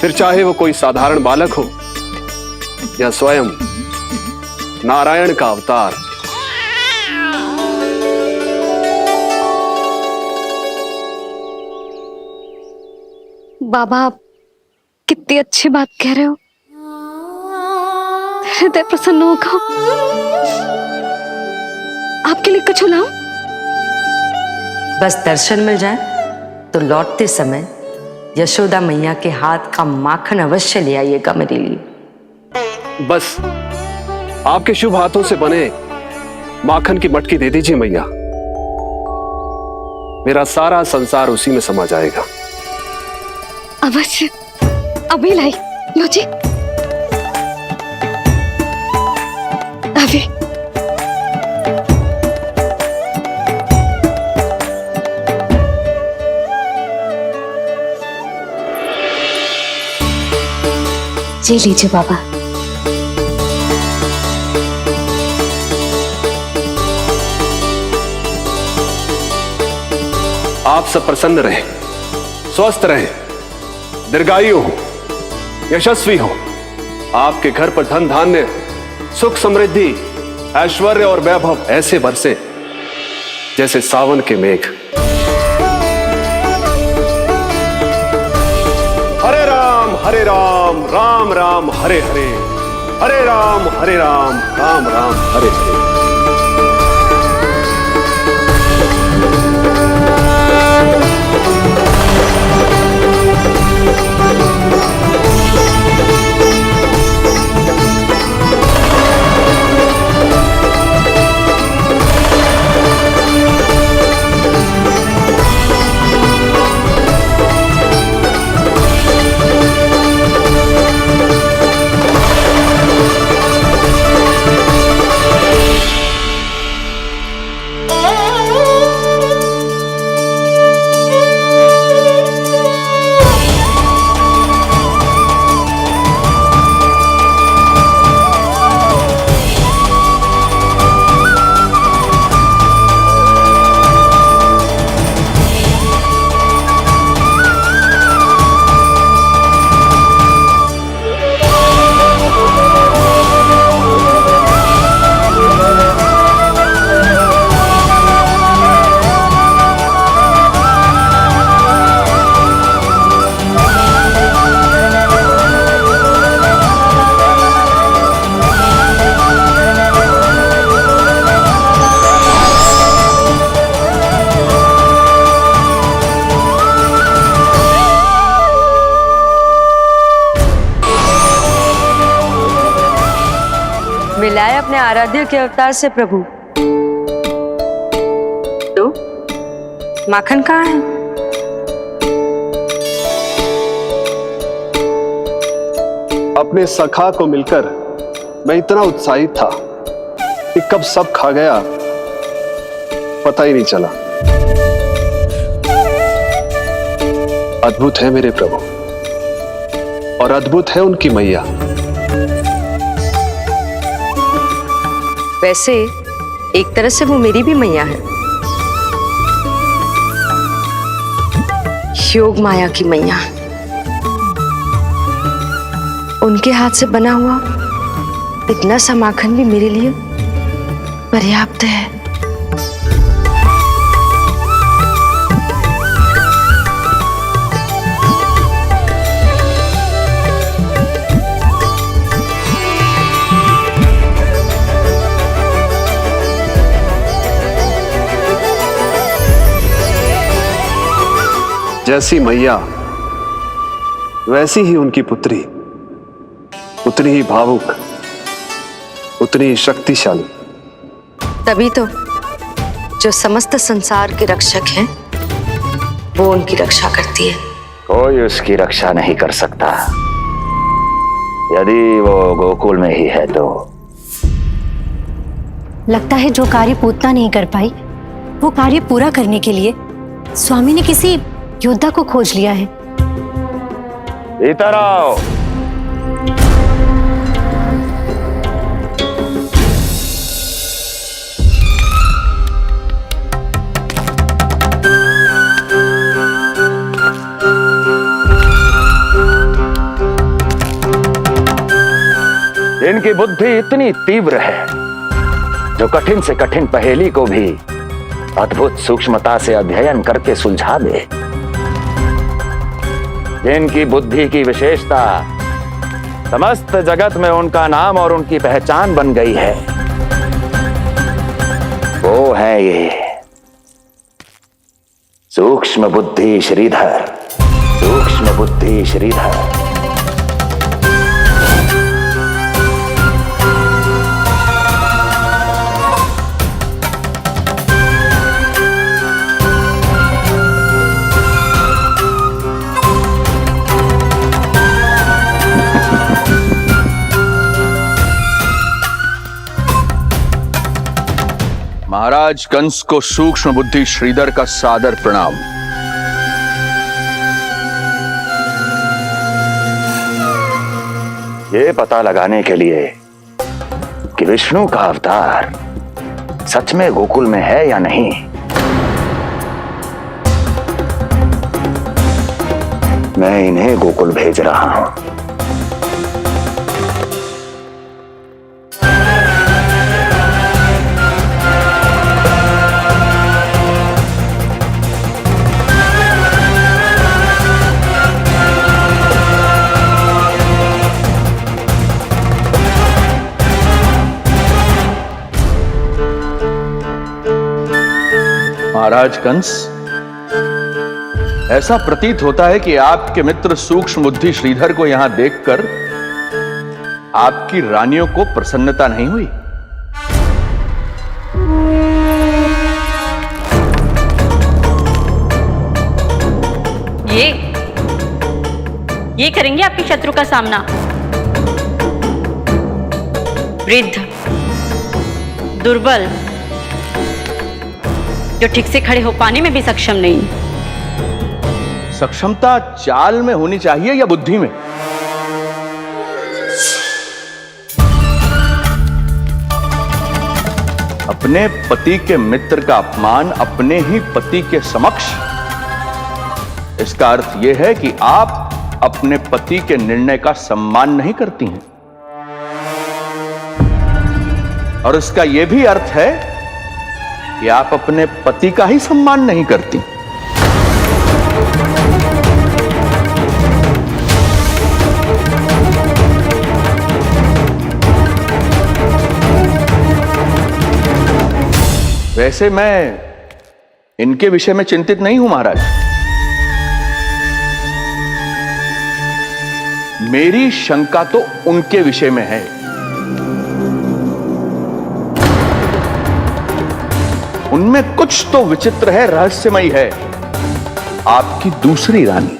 फिर चाहे वो कोई साधारण बालक हो या स्वयं नारायण का अवतार। बाबा, आप कितनी अच्छी बात कह रहे हो। हृदय प्रसन्न होगा। आपके लिए कछु लाऊं? बस दर्शन मिल जाए तो लौटते समय यशोदा मैया के हाथ का माखन अवश्य ले आइएगा मेरे लिए। बस आपके शुभ हाथों से बने माखन की मटकी दे दीजिए मैया, मेरा सारा संसार उसी में समा जाएगा। अवश्य, अभी लाई। लो जी, अभी। जी लीजिए बाबा। आप सब प्रसन्न रहें, स्वस्थ रहें, दीर्घायु हो, यशस्वी हो। आपके घर पर धन धान्य, सुख समृद्धि, ऐश्वर्य और वैभव ऐसे बरसे जैसे सावन के मेघ। हरे राम राम राम हरे हरे, हरे राम राम राम हरे हरे। मिलाए अपने आराध्य के अवतार से प्रभु। तो माखन कहाँ है? अपने सखा को मिलकर मैं इतना उत्साहित था कि कब सब खा गया पता ही नहीं चला। अद्भुत है मेरे प्रभु और अद्भुत है उनकी मैया। वैसे एक तरह से वो मेरी भी मैया है, योग माया की मैया। उनके हाथ से बना हुआ इतना सा माखन भी मेरे लिए पर्याप्त है। जैसी मैया वैसी ही उनकी पुत्री, उतनी ही भावुक, उतनी ही शक्तिशाली। तभी तो जो समस्त संसार के रक्षक हैं वो उनकी रक्षा करती है। कोई उसकी रक्षा नहीं कर सकता यदि वो गोकुल में ही है तो। लगता है जो कार्य पूतना नहीं कर पाई वो कार्य पूरा करने के लिए स्वामी ने किसी योद्धा को खोज लिया है। इधर आओ। इनकी बुद्धि इतनी तीव्र है जो कठिन से कठिन पहेली को भी अद्भुत सूक्ष्मता से अध्ययन करके सुलझा दे। जिनकी बुद्धि की विशेषता समस्त जगत में उनका नाम और उनकी पहचान बन गई है, वो है ये सूक्ष्म बुद्धि श्रीधर, सूक्ष्म बुद्धि श्रीधर। महाराज कंस को सूक्ष्म बुद्धि श्रीधर का सादर प्रणाम। ये पता लगाने के लिए कि विष्णु का अवतार सच में गोकुल में है या नहीं, मैं इन्हें गोकुल भेज रहा हूं। महाराज कंस, ऐसा प्रतीत होता है कि आपके मित्र सूक्ष्म बुद्धि श्रीधर को यहां देखकर आपकी रानियों को प्रसन्नता नहीं हुई। ये करेंगे आपके शत्रु का सामना। वृद्ध, दुर्बल, जो ठीक से खड़े हो पाने में भी सक्षम नहीं। सक्षमता चाल में होनी चाहिए या बुद्धि में? अपने पति के मित्र का अपमान अपने ही पति के समक्ष, इसका अर्थ यह है कि आप अपने पति के निर्णय का सम्मान नहीं करती हैं। और इसका यह भी अर्थ है कि आप अपने पति का ही सम्मान नहीं करती। वैसे मैं इनके विषय में चिंतित नहीं हूं महाराज। मेरी शंका तो उनके विषय में है। उनमें कुछ तो विचित्र है, रहस्यमयी है। आपकी दूसरी रानी।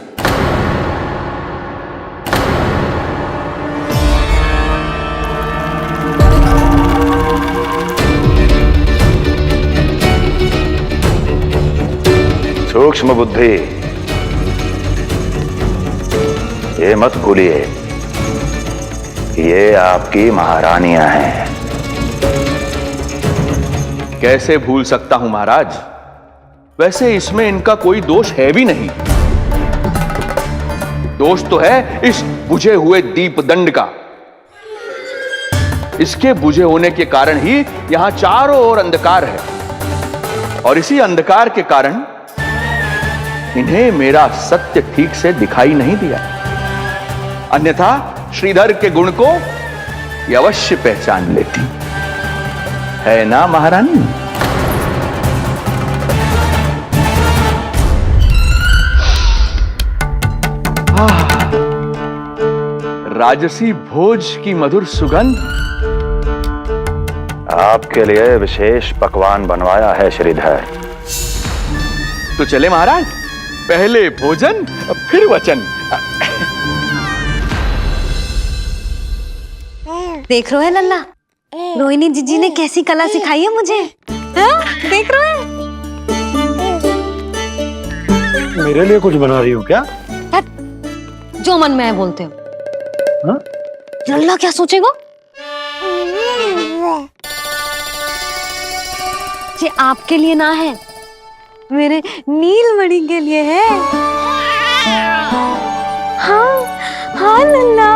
सूक्ष्म बुद्धि, ये मत भूलिए ये आपकी महारानियां हैं। कैसे भूल सकता हूं महाराज? वैसे इसमें इनका कोई दोष है भी नहीं। दोष तो है इस बुझे हुए दीपदंड का। इसके बुझे होने के कारण ही यहां चारों ओर अंधकार है, और इसी अंधकार के कारण इन्हें मेरा सत्य ठीक से दिखाई नहीं दिया। अन्यथा श्रीधर के गुण को ये अवश्य पहचान लेती, है ना महारानी? राजसी भोज की मधुर सुगंध। आपके लिए विशेष पकवान बनवाया है श्रीधर। तो चले महाराज, पहले भोजन फिर वचन। देख रहे हो लल्ला, रोहिणी जीजी ने कैसी कला सिखाई है मुझे। हाँ? देख रहे हो? मेरे लिए कुछ बना रही हो क्या? जो मन में है बोलते हो। हाँ? लल्ला क्या सोचेगा? ये आपके लिए ना है, मेरे नीलमणि के लिए है। हाँ हाँ लल्ला।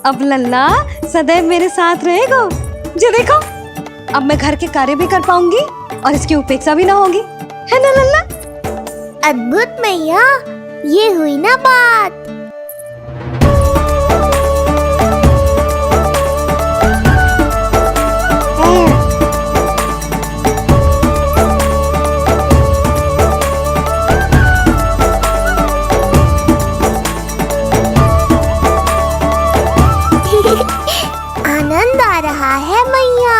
अब लल्ला सदैव मेरे साथ रहेगा। जी देखो, अब मैं घर के कार्य भी कर पाऊंगी और इसकी उपेक्षा भी ना होगी, है ना लल्ला? अद्भुत मैया, ये हुई ना बात। आनंद आ रहा है मैया।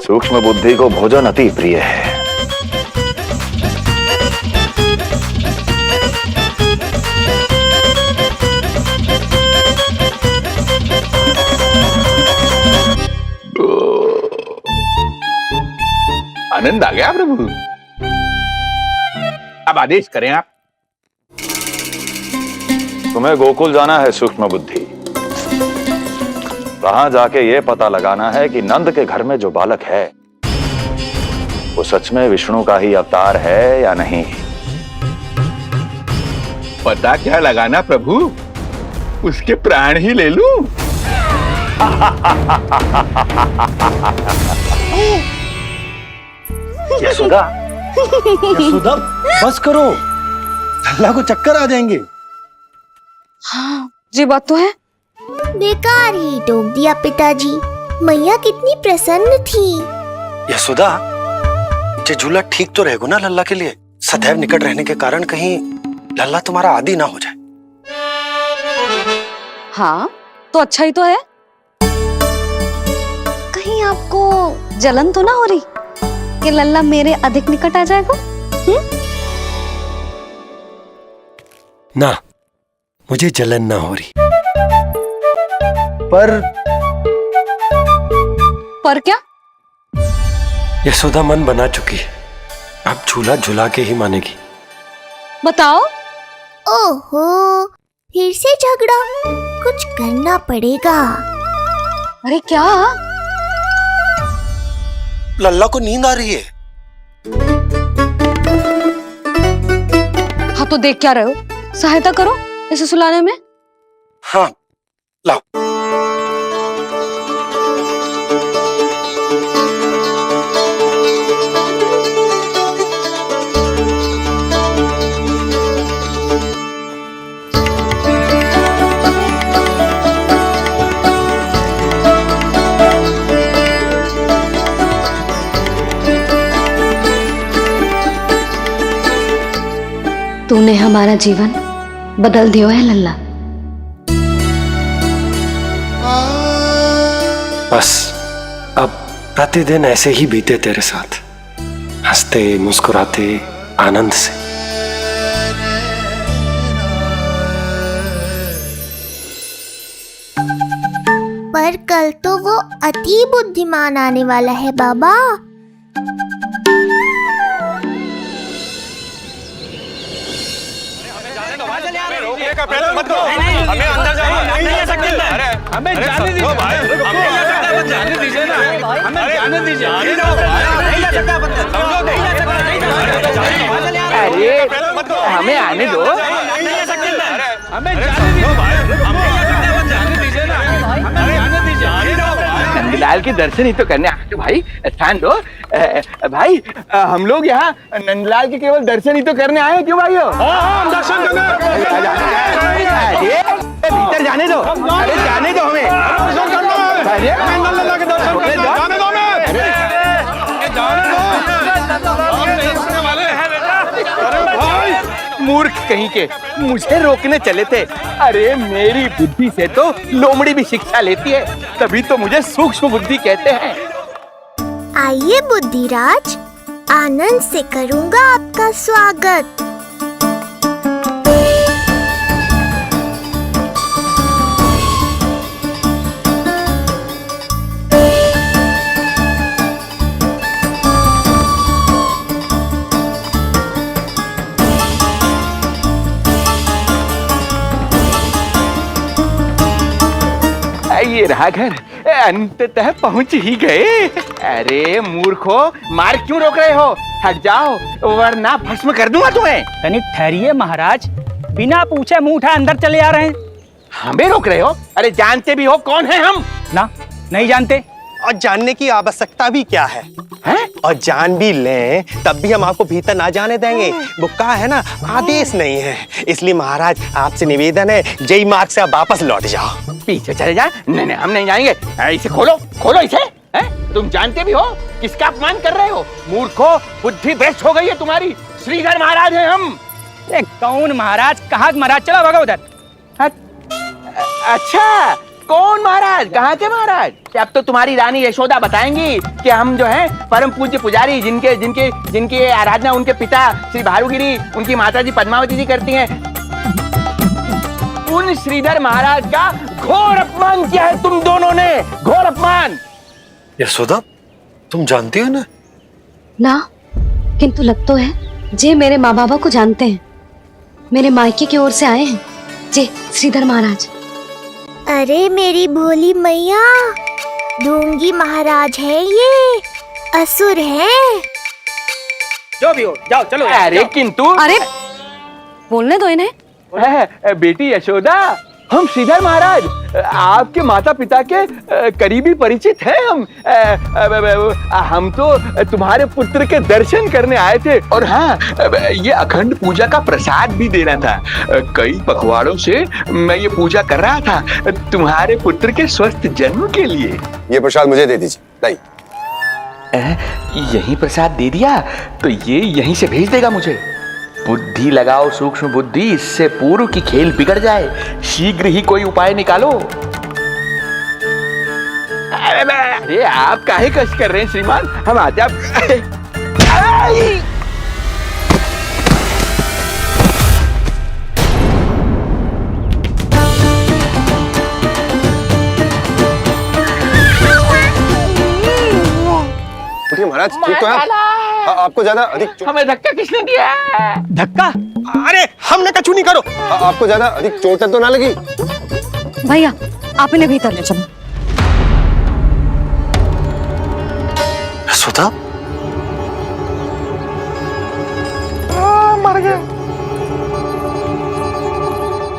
सूक्ष्म बुद्धि को भोजन अति प्रिय है। आनंद आ गया प्रभु। अब आदेश करें आप। तुम्हें गोकुल जाना है सूक्ष्म बुद्धि। वहां जाके ये पता लगाना है कि नंद के घर में जो बालक है वो सच में विष्णु का ही अवतार है या नहीं। पता क्या लगाना प्रभु? उसके प्राण ही ले लूं? यशोदा, यशोदा, बस करो, लल्ला को चक्कर आ जाएंगे। हाँ, ये बात तो है। बेकार ही टोक दिया पिताजी। मैया कितनी प्रसन्न थी। यशोदा, ये झूला ठीक तो रहेगा ना लल्ला के लिए? सदैव निकट रहने के कारण कहीं लल्ला तुम्हारा आदी ना हो जाए। हाँ, तो अच्छा ही तो है। कहीं आपको जलन तो ना हो रही कि लल्ला मेरे अधिक निकट आ जाएगा? ना, मुझे जलन ना हो रही। पर क्या? यशोदा मन बना चुकी है, अब झूला झूला के ही मानेगी। बताओ। ओहो, फिर से झगड़ा। कुछ करना पड़ेगा। अरे क्या? लल्ला को नींद आ रही है। हाँ, तो देख क्या रहे हो? सहायता करो इसे सुलाने में। हाँ, लाओ। तूने हमारा जीवन बदल दिया है लल्ला। बस अब प्रतिदिन ऐसे ही बीते तेरे साथ, हंसते मुस्कुराते आनंद से। पर कल तो वो अति बुद्धिमान आने वाला है बाबा। मत करो, हमें अंदर जाना नहीं ले सकते। अरे हमें जाने दीजिए भाई, हमें जाने दीजिए ना, हमें जाने दीजिए। नहीं ले सकता बंदर, समझो नहीं ले सकता। अरे हमें आने दो। नहीं ले सकते, हमें जाने दीजिए भाई, हमें जाने दीजिए ना, हमें जाने दीजिए। नंदलाल के दर्शन ही तो करने आए थे भाई, स्थान दो। भाई हम लोग यहाँ नंदलाल के केवल दर्शन ही तो करने आए हैं, क्यों भाई? हम दर्शन करने। भीतर जाने दो, अरे जाने दो हमें। मूर्ख कहीं के, मुझे रोकने चले थे। अरे मेरी बुद्धि से तो लोमड़ी भी शिक्षा लेती है, तभी तो मुझे सूक्ष्म बुद्धि कहते हैं। आइए बुद्धिराज, आनंद से करूंगा आपका स्वागत। ये रहा घर, अंततः पहुंच ही गए। अरे मूर्खो, मार क्यों रोक रहे हो? हट जाओ वरना भस्म कर दूंगा तुम्हें। तनिक ठहरिए महाराज, बिना पूछे मुंह उठा अंदर चले आ रहे हैं। हमें रोक रहे हो? अरे जानते भी हो कौन है हम? ना, नहीं जानते। और जानने की आवश्यकता भी क्या है? और जान भी लें तब भी हम आपको भीतर ना जाने देंगे। वो कहा है ना, आदेश नहीं है। इसलिए महाराज आपसे निवेदन है, जय मार्ग से आप वापस लौट जाओ। पीछे चले जाए? नहीं हम नहीं जाएंगे। इसे खोलो, खोलो इसे। तुम जानते भी हो किसका अपमान कर रहे हो? मूर्खो, बुद्धि भ्रष्ट हो गई है तुम्हारी। श्रीधर महाराज हैं हम। कौन महाराज? कहाँ महाराज? चलो भगो उधर। अच्छा, कौन महाराज? कहाँ के महाराज? अब तो तुम्हारी रानी यशोदा बताएंगी कि हम जो है परम पूज्य पुजारी, जिनकी आराधना उनके पिता श्री भारुगिरी, उनकी माता जी पद्मावती जी करती हैं, उन श्रीधर महाराज का घोर अपमान किया है तुम दोनों ने। घोर अपमान। यशोदा, तुम जानती हो ना? ना, किंतु लग तो है जे मेरे माँ बाबा को जानते हैं। मेरे मायके की ओर से आए हैं जे श्रीधर महाराज। अरे मेरी भोली मैया, ढोंगी महाराज है ये, असुर है। जो भी हो, जाओ चलो। अरे किंतु, अरे बोलने दो इन्हें। बेटी यशोदा, हम श्रीधर महाराज आपके माता पिता के करीबी परिचित हैं। हम तो तुम्हारे पुत्र के दर्शन करने आए थे। और हाँ, ये अखंड पूजा का प्रसाद भी देना था। कई पखवाड़ों से मैं ये पूजा कर रहा था तुम्हारे पुत्र के स्वस्थ जन्म के लिए। ये प्रसाद मुझे दे दीजिए। नहीं, यही प्रसाद दे दिया तो ये यहीं से भेज देगा मुझे। बुद्धि लगाओ सूक्ष्म बुद्धि, इससे पूर्व की खेल बिगड़ जाए। शीघ्र ही कोई उपाय निकालो। अरे आप काहे कष्ट कर रहे हैं श्रीमान? हम आते आप। महाराज ठीक तो है? आपको ज्यादा अधिक हमें धक्का किसने दिया? धक्का? अरे हमने कछु नहीं करो। आपको ज्यादा अधिक चोट तो ना लगी? भैया आप इन्हें भीतर ले चलो। यशोदा, मर गए।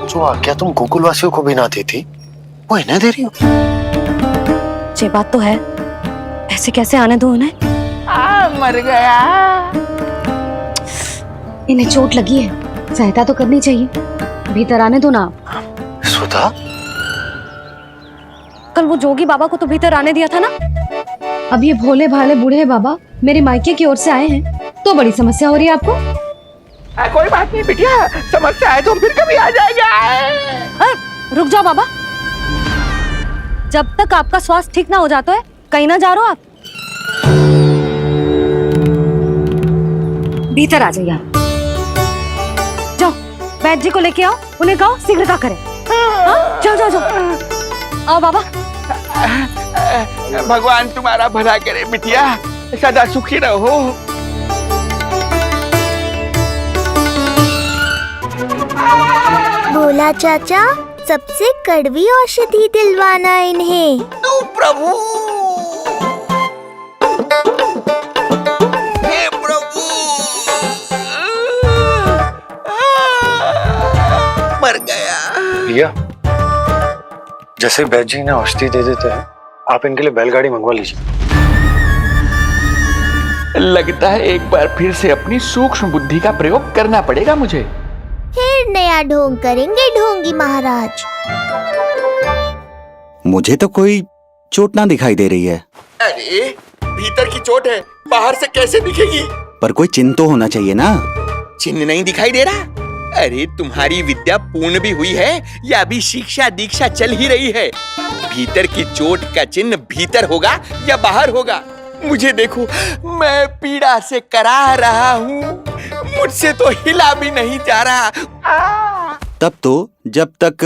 जो आज्ञा तुम गोकुल वासियों को भी ना दी थी, वो इन्हें दे रही हो? ये बात तो है, ऐसे कैसे आने दो उन्हें? मर गया। इन्हें चोट लगी है, सहायता तो करनी चाहिए। भीतर आने दो ना। यशोदा, कल वो जोगी बाबा को तो भीतर आने दिया था ना। अब ये भोले भाले बूढ़े बाबा मेरे मायके की ओर से आए हैं, तो बड़ी समस्या हो रही है आपको। कोई बात नहीं बिटिया, समस्या है तो फिर कभी आ जाएगा। रुक जाओ बाबा, जब तक आपका स्वास्थ्य ठीक ना हो जाता है कहीं ना जा रहे हो आप। भीतर आ जाइए आप। जाओ वैद्य जी को लेके आओ, उन्हें कहो शीघ्रता करें। जाओ जाओ जाओ। आओ बाबा। भगवान तुम्हारा भला करे बिटिया, सदा सुखी रहो। बोला चाचा, सबसे कड़वी औषधि दिलवाना इन्हें। प्रभु, मर गया। भैया, जैसे वैद्य जी ने औषधि दे देते हैं, आप इनके लिए बैलगाड़ी मंगवा लीजिए। लगता है एक बार फिर से अपनी सूक्ष्म बुद्धि का प्रयोग करना पड़ेगा मुझे। फिर नया ढोंग करेंगे ढोंगी महाराज। मुझे तो कोई चोट ना दिखाई दे रही है। अरे भीतर की चोट है, बाहर से कैसे दिखेगी? पर कोई चिन्ह तो होना चाहिए ना। चिन्ह नहीं दिखाई दे रहा? अरे तुम्हारी विद्या पूर्ण भी हुई है या अभी शिक्षा दीक्षा चल ही रही है? भीतर की चोट का चिन्ह भीतर होगा या बाहर होगा? मुझे देखो, मैं पीड़ा से करा रहा हूँ, मुझसे तो हिला भी नहीं जा रहा। तब तो जब तक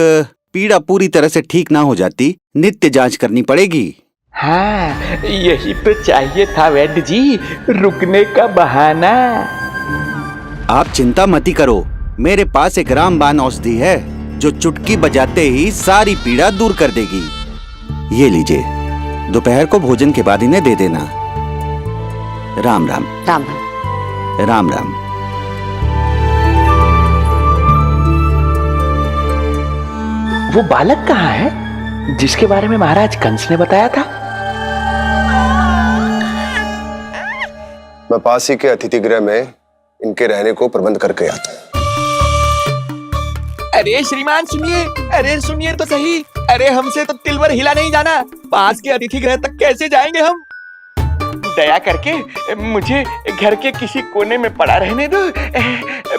पीड़ा पूरी तरह से ठीक ना हो जाती, नित्य जांच करनी पड़ेगी। हाँ, यही तो चाहिए था वैद्य जी, रुकने का बहाना। आप चिंता मती करो, मेरे पास एक रामबाण औषधि है जो चुटकी बजाते ही सारी पीड़ा दूर कर देगी। ये लीजिए, दोपहर को भोजन के बाद इन्हें दे देना। राम राम। राम राम। राम राम। वो बालक कहाँ है जिसके बारे में महाराज कंस ने बताया था? मैं पास ही के अतिथि गृह में इनके रहने को प्रबंध करके आता हूँ। अरे श्रीमान सुनिए, अरे सुनिए तो सही, अरे हमसे तो तिलवर हिला नहीं जाना, पास के अतिथि गृह तक कैसे जाएंगे हम? दया करके मुझे घर के किसी कोने में पड़ा रहने दो,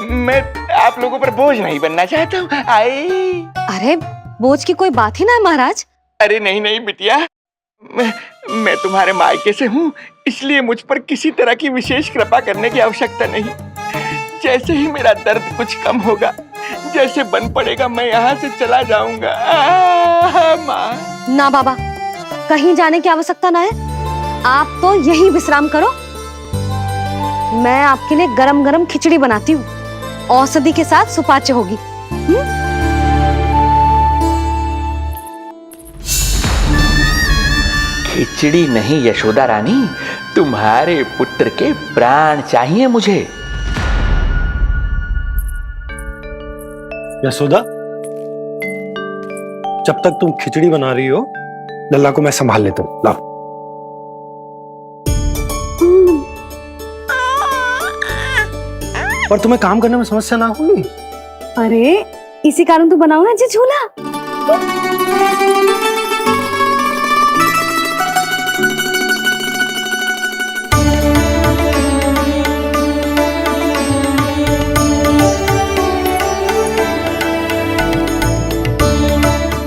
मैं आप लोगों पर बोझ नहीं बनना चाहता हूँ। आई। अरे बोझ की कोई बात ही ना है महाराज। अरे नहीं नहीं बिटिया, मैं तुम्हारे मायके से हूँ, इसलिए मुझ पर किसी तरह की विशेष कृपा करने की आवश्यकता नहीं। जैसे ही मेरा दर्द कुछ कम होगा, जैसे बन पड़ेगा, मैं यहाँ से चला जाऊंगा। माँ। ना बाबा, कहीं जाने की आवश्यकता ना है, आप तो यही विश्राम करो। मैं आपके लिए गरम गरम खिचड़ी बनाती हूँ, औषधि के साथ सुपाच्य होगी। खिचड़ी नहीं यशोदा रानी, तुम्हारे पुत्र के प्राण चाहिए मुझे। यशोदा, जब तक तुम खिचड़ी बना रही हो, लल्ला को मैं संभाल लेता हूँ। लाओ। पर तुम्हें काम करने में समस्या ना होगी? अरे इसी कारण तो बनाओ ना जी झूला।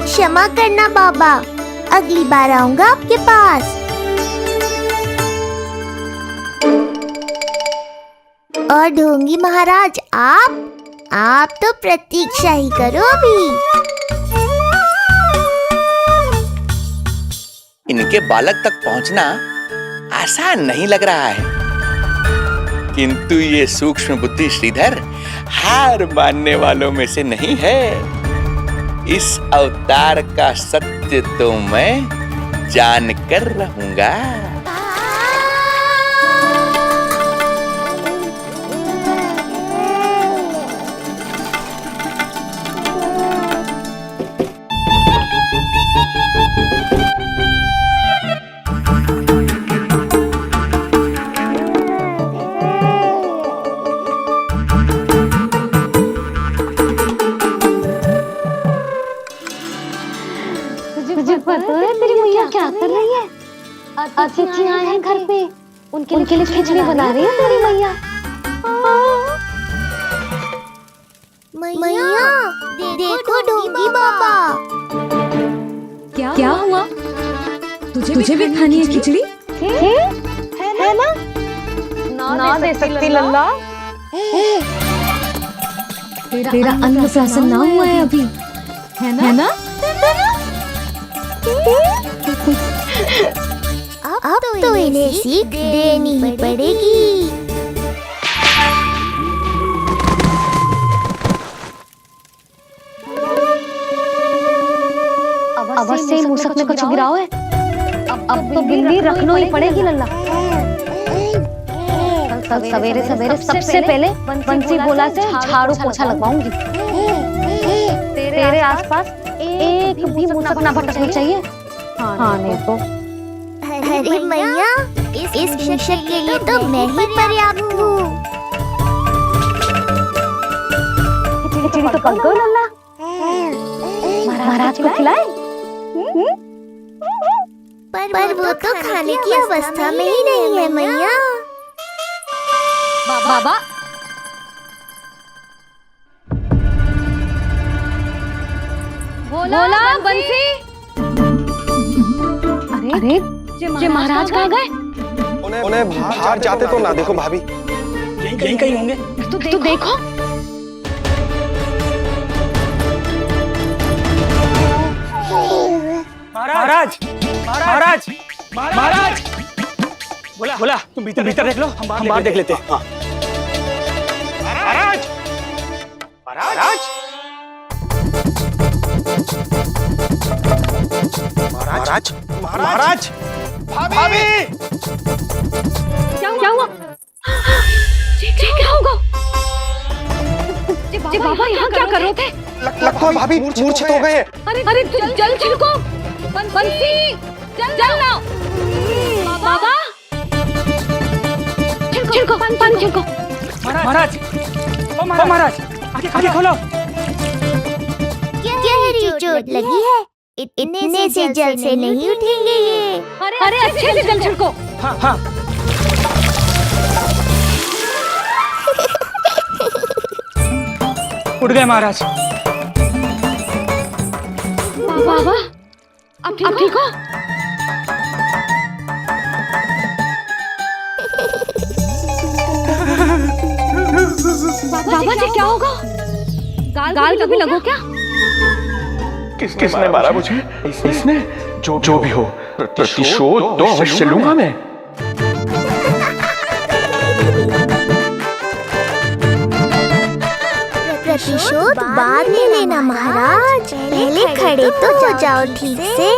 क्षमा करना बाबा, अगली बार आऊंगा आपके पास। और ढोंगी महाराज, आप तो प्रतीक्षा ही करो अभी। इनके बालक तक पहुंचना आसान नहीं लग रहा है, किंतु ये सूक्ष्म बुद्धि श्रीधर हार मानने वालों में से नहीं है। इस अवतार का सत्य तो मैं जान कर रहूंगा। तुझे पता है तेरी मैया क्या कर रही है? अतिथि आए हैं घर पे, उनके लिए खिचड़ी बना रही है तेरी मैया। मैया देखो ढोंगी बाबा। क्या हुआ? तुझे भी खानी है खिचड़ी? है ना? ना दे सकती लल्ला। तेरा अन्न प्राशन ना हुआ है अभी, है ना? अब तो इन्हें सीख देनी ही पड़ेगी। अवश्य ही मूसक में कुछ गिराओ है। अब तो बिल्ली रखना ही पड़ेगी लल्ला। कल सवेरे सवेरे सबसे पहले बंसी बोला से झाड़ू पोछा लगवाऊंगी। तेरे आसपास एक भी मूसक ना भटकनी चाहिए। हाँ नहीं तो। अरे मैया, इस शिक्षक के लिए तो मैं ही पर्याप्त हूँ। खिचड़ी तो पक गई लल्ला। महाराज को खिलाए? पर वो तो खाने की अवस्था में ही नहीं है मैया। बाबा बोला बंसी। अरे जे महाराज कहाँ गए? उन्हें बाहर जाते तो ना देखो भाभी, यहीं कहीं होंगे। तो देखो। महाराज महाराज महाराज, बोला तुम भीतर देख लो, हम बाहर देख लेते हैं। महाराज महाराज महाराज महाराज महाराज भाभी क्या हुआ? क्या होगा? जी बाबा यहाँ क्या कर रहे थे? लगता है भाभी मूर्छित हो गए हैं। अरे जल छिड़को, बंसी जल लाओ। बाबा छिड़को, पानी छिड़को। महाराज, ओ महाराज, आगे खोलो। गहरी चोट लगी है, इतने से जल से नहीं उठेंगे ये। अरे अच्छे से जल छिड़को। हाँ। उठ गए महाराज। बाबा अब ठीक हो? बाबा जी क्या होगा? गाल कभी लगो क्या? किसने मारा मुझे? इसने? जो भी हो, प्रतिशोध तो अवश्य लूंगा मैं। प्रतिशोध बाद में लेना महाराज, पहले खड़े तो हो जाओ ठीक से।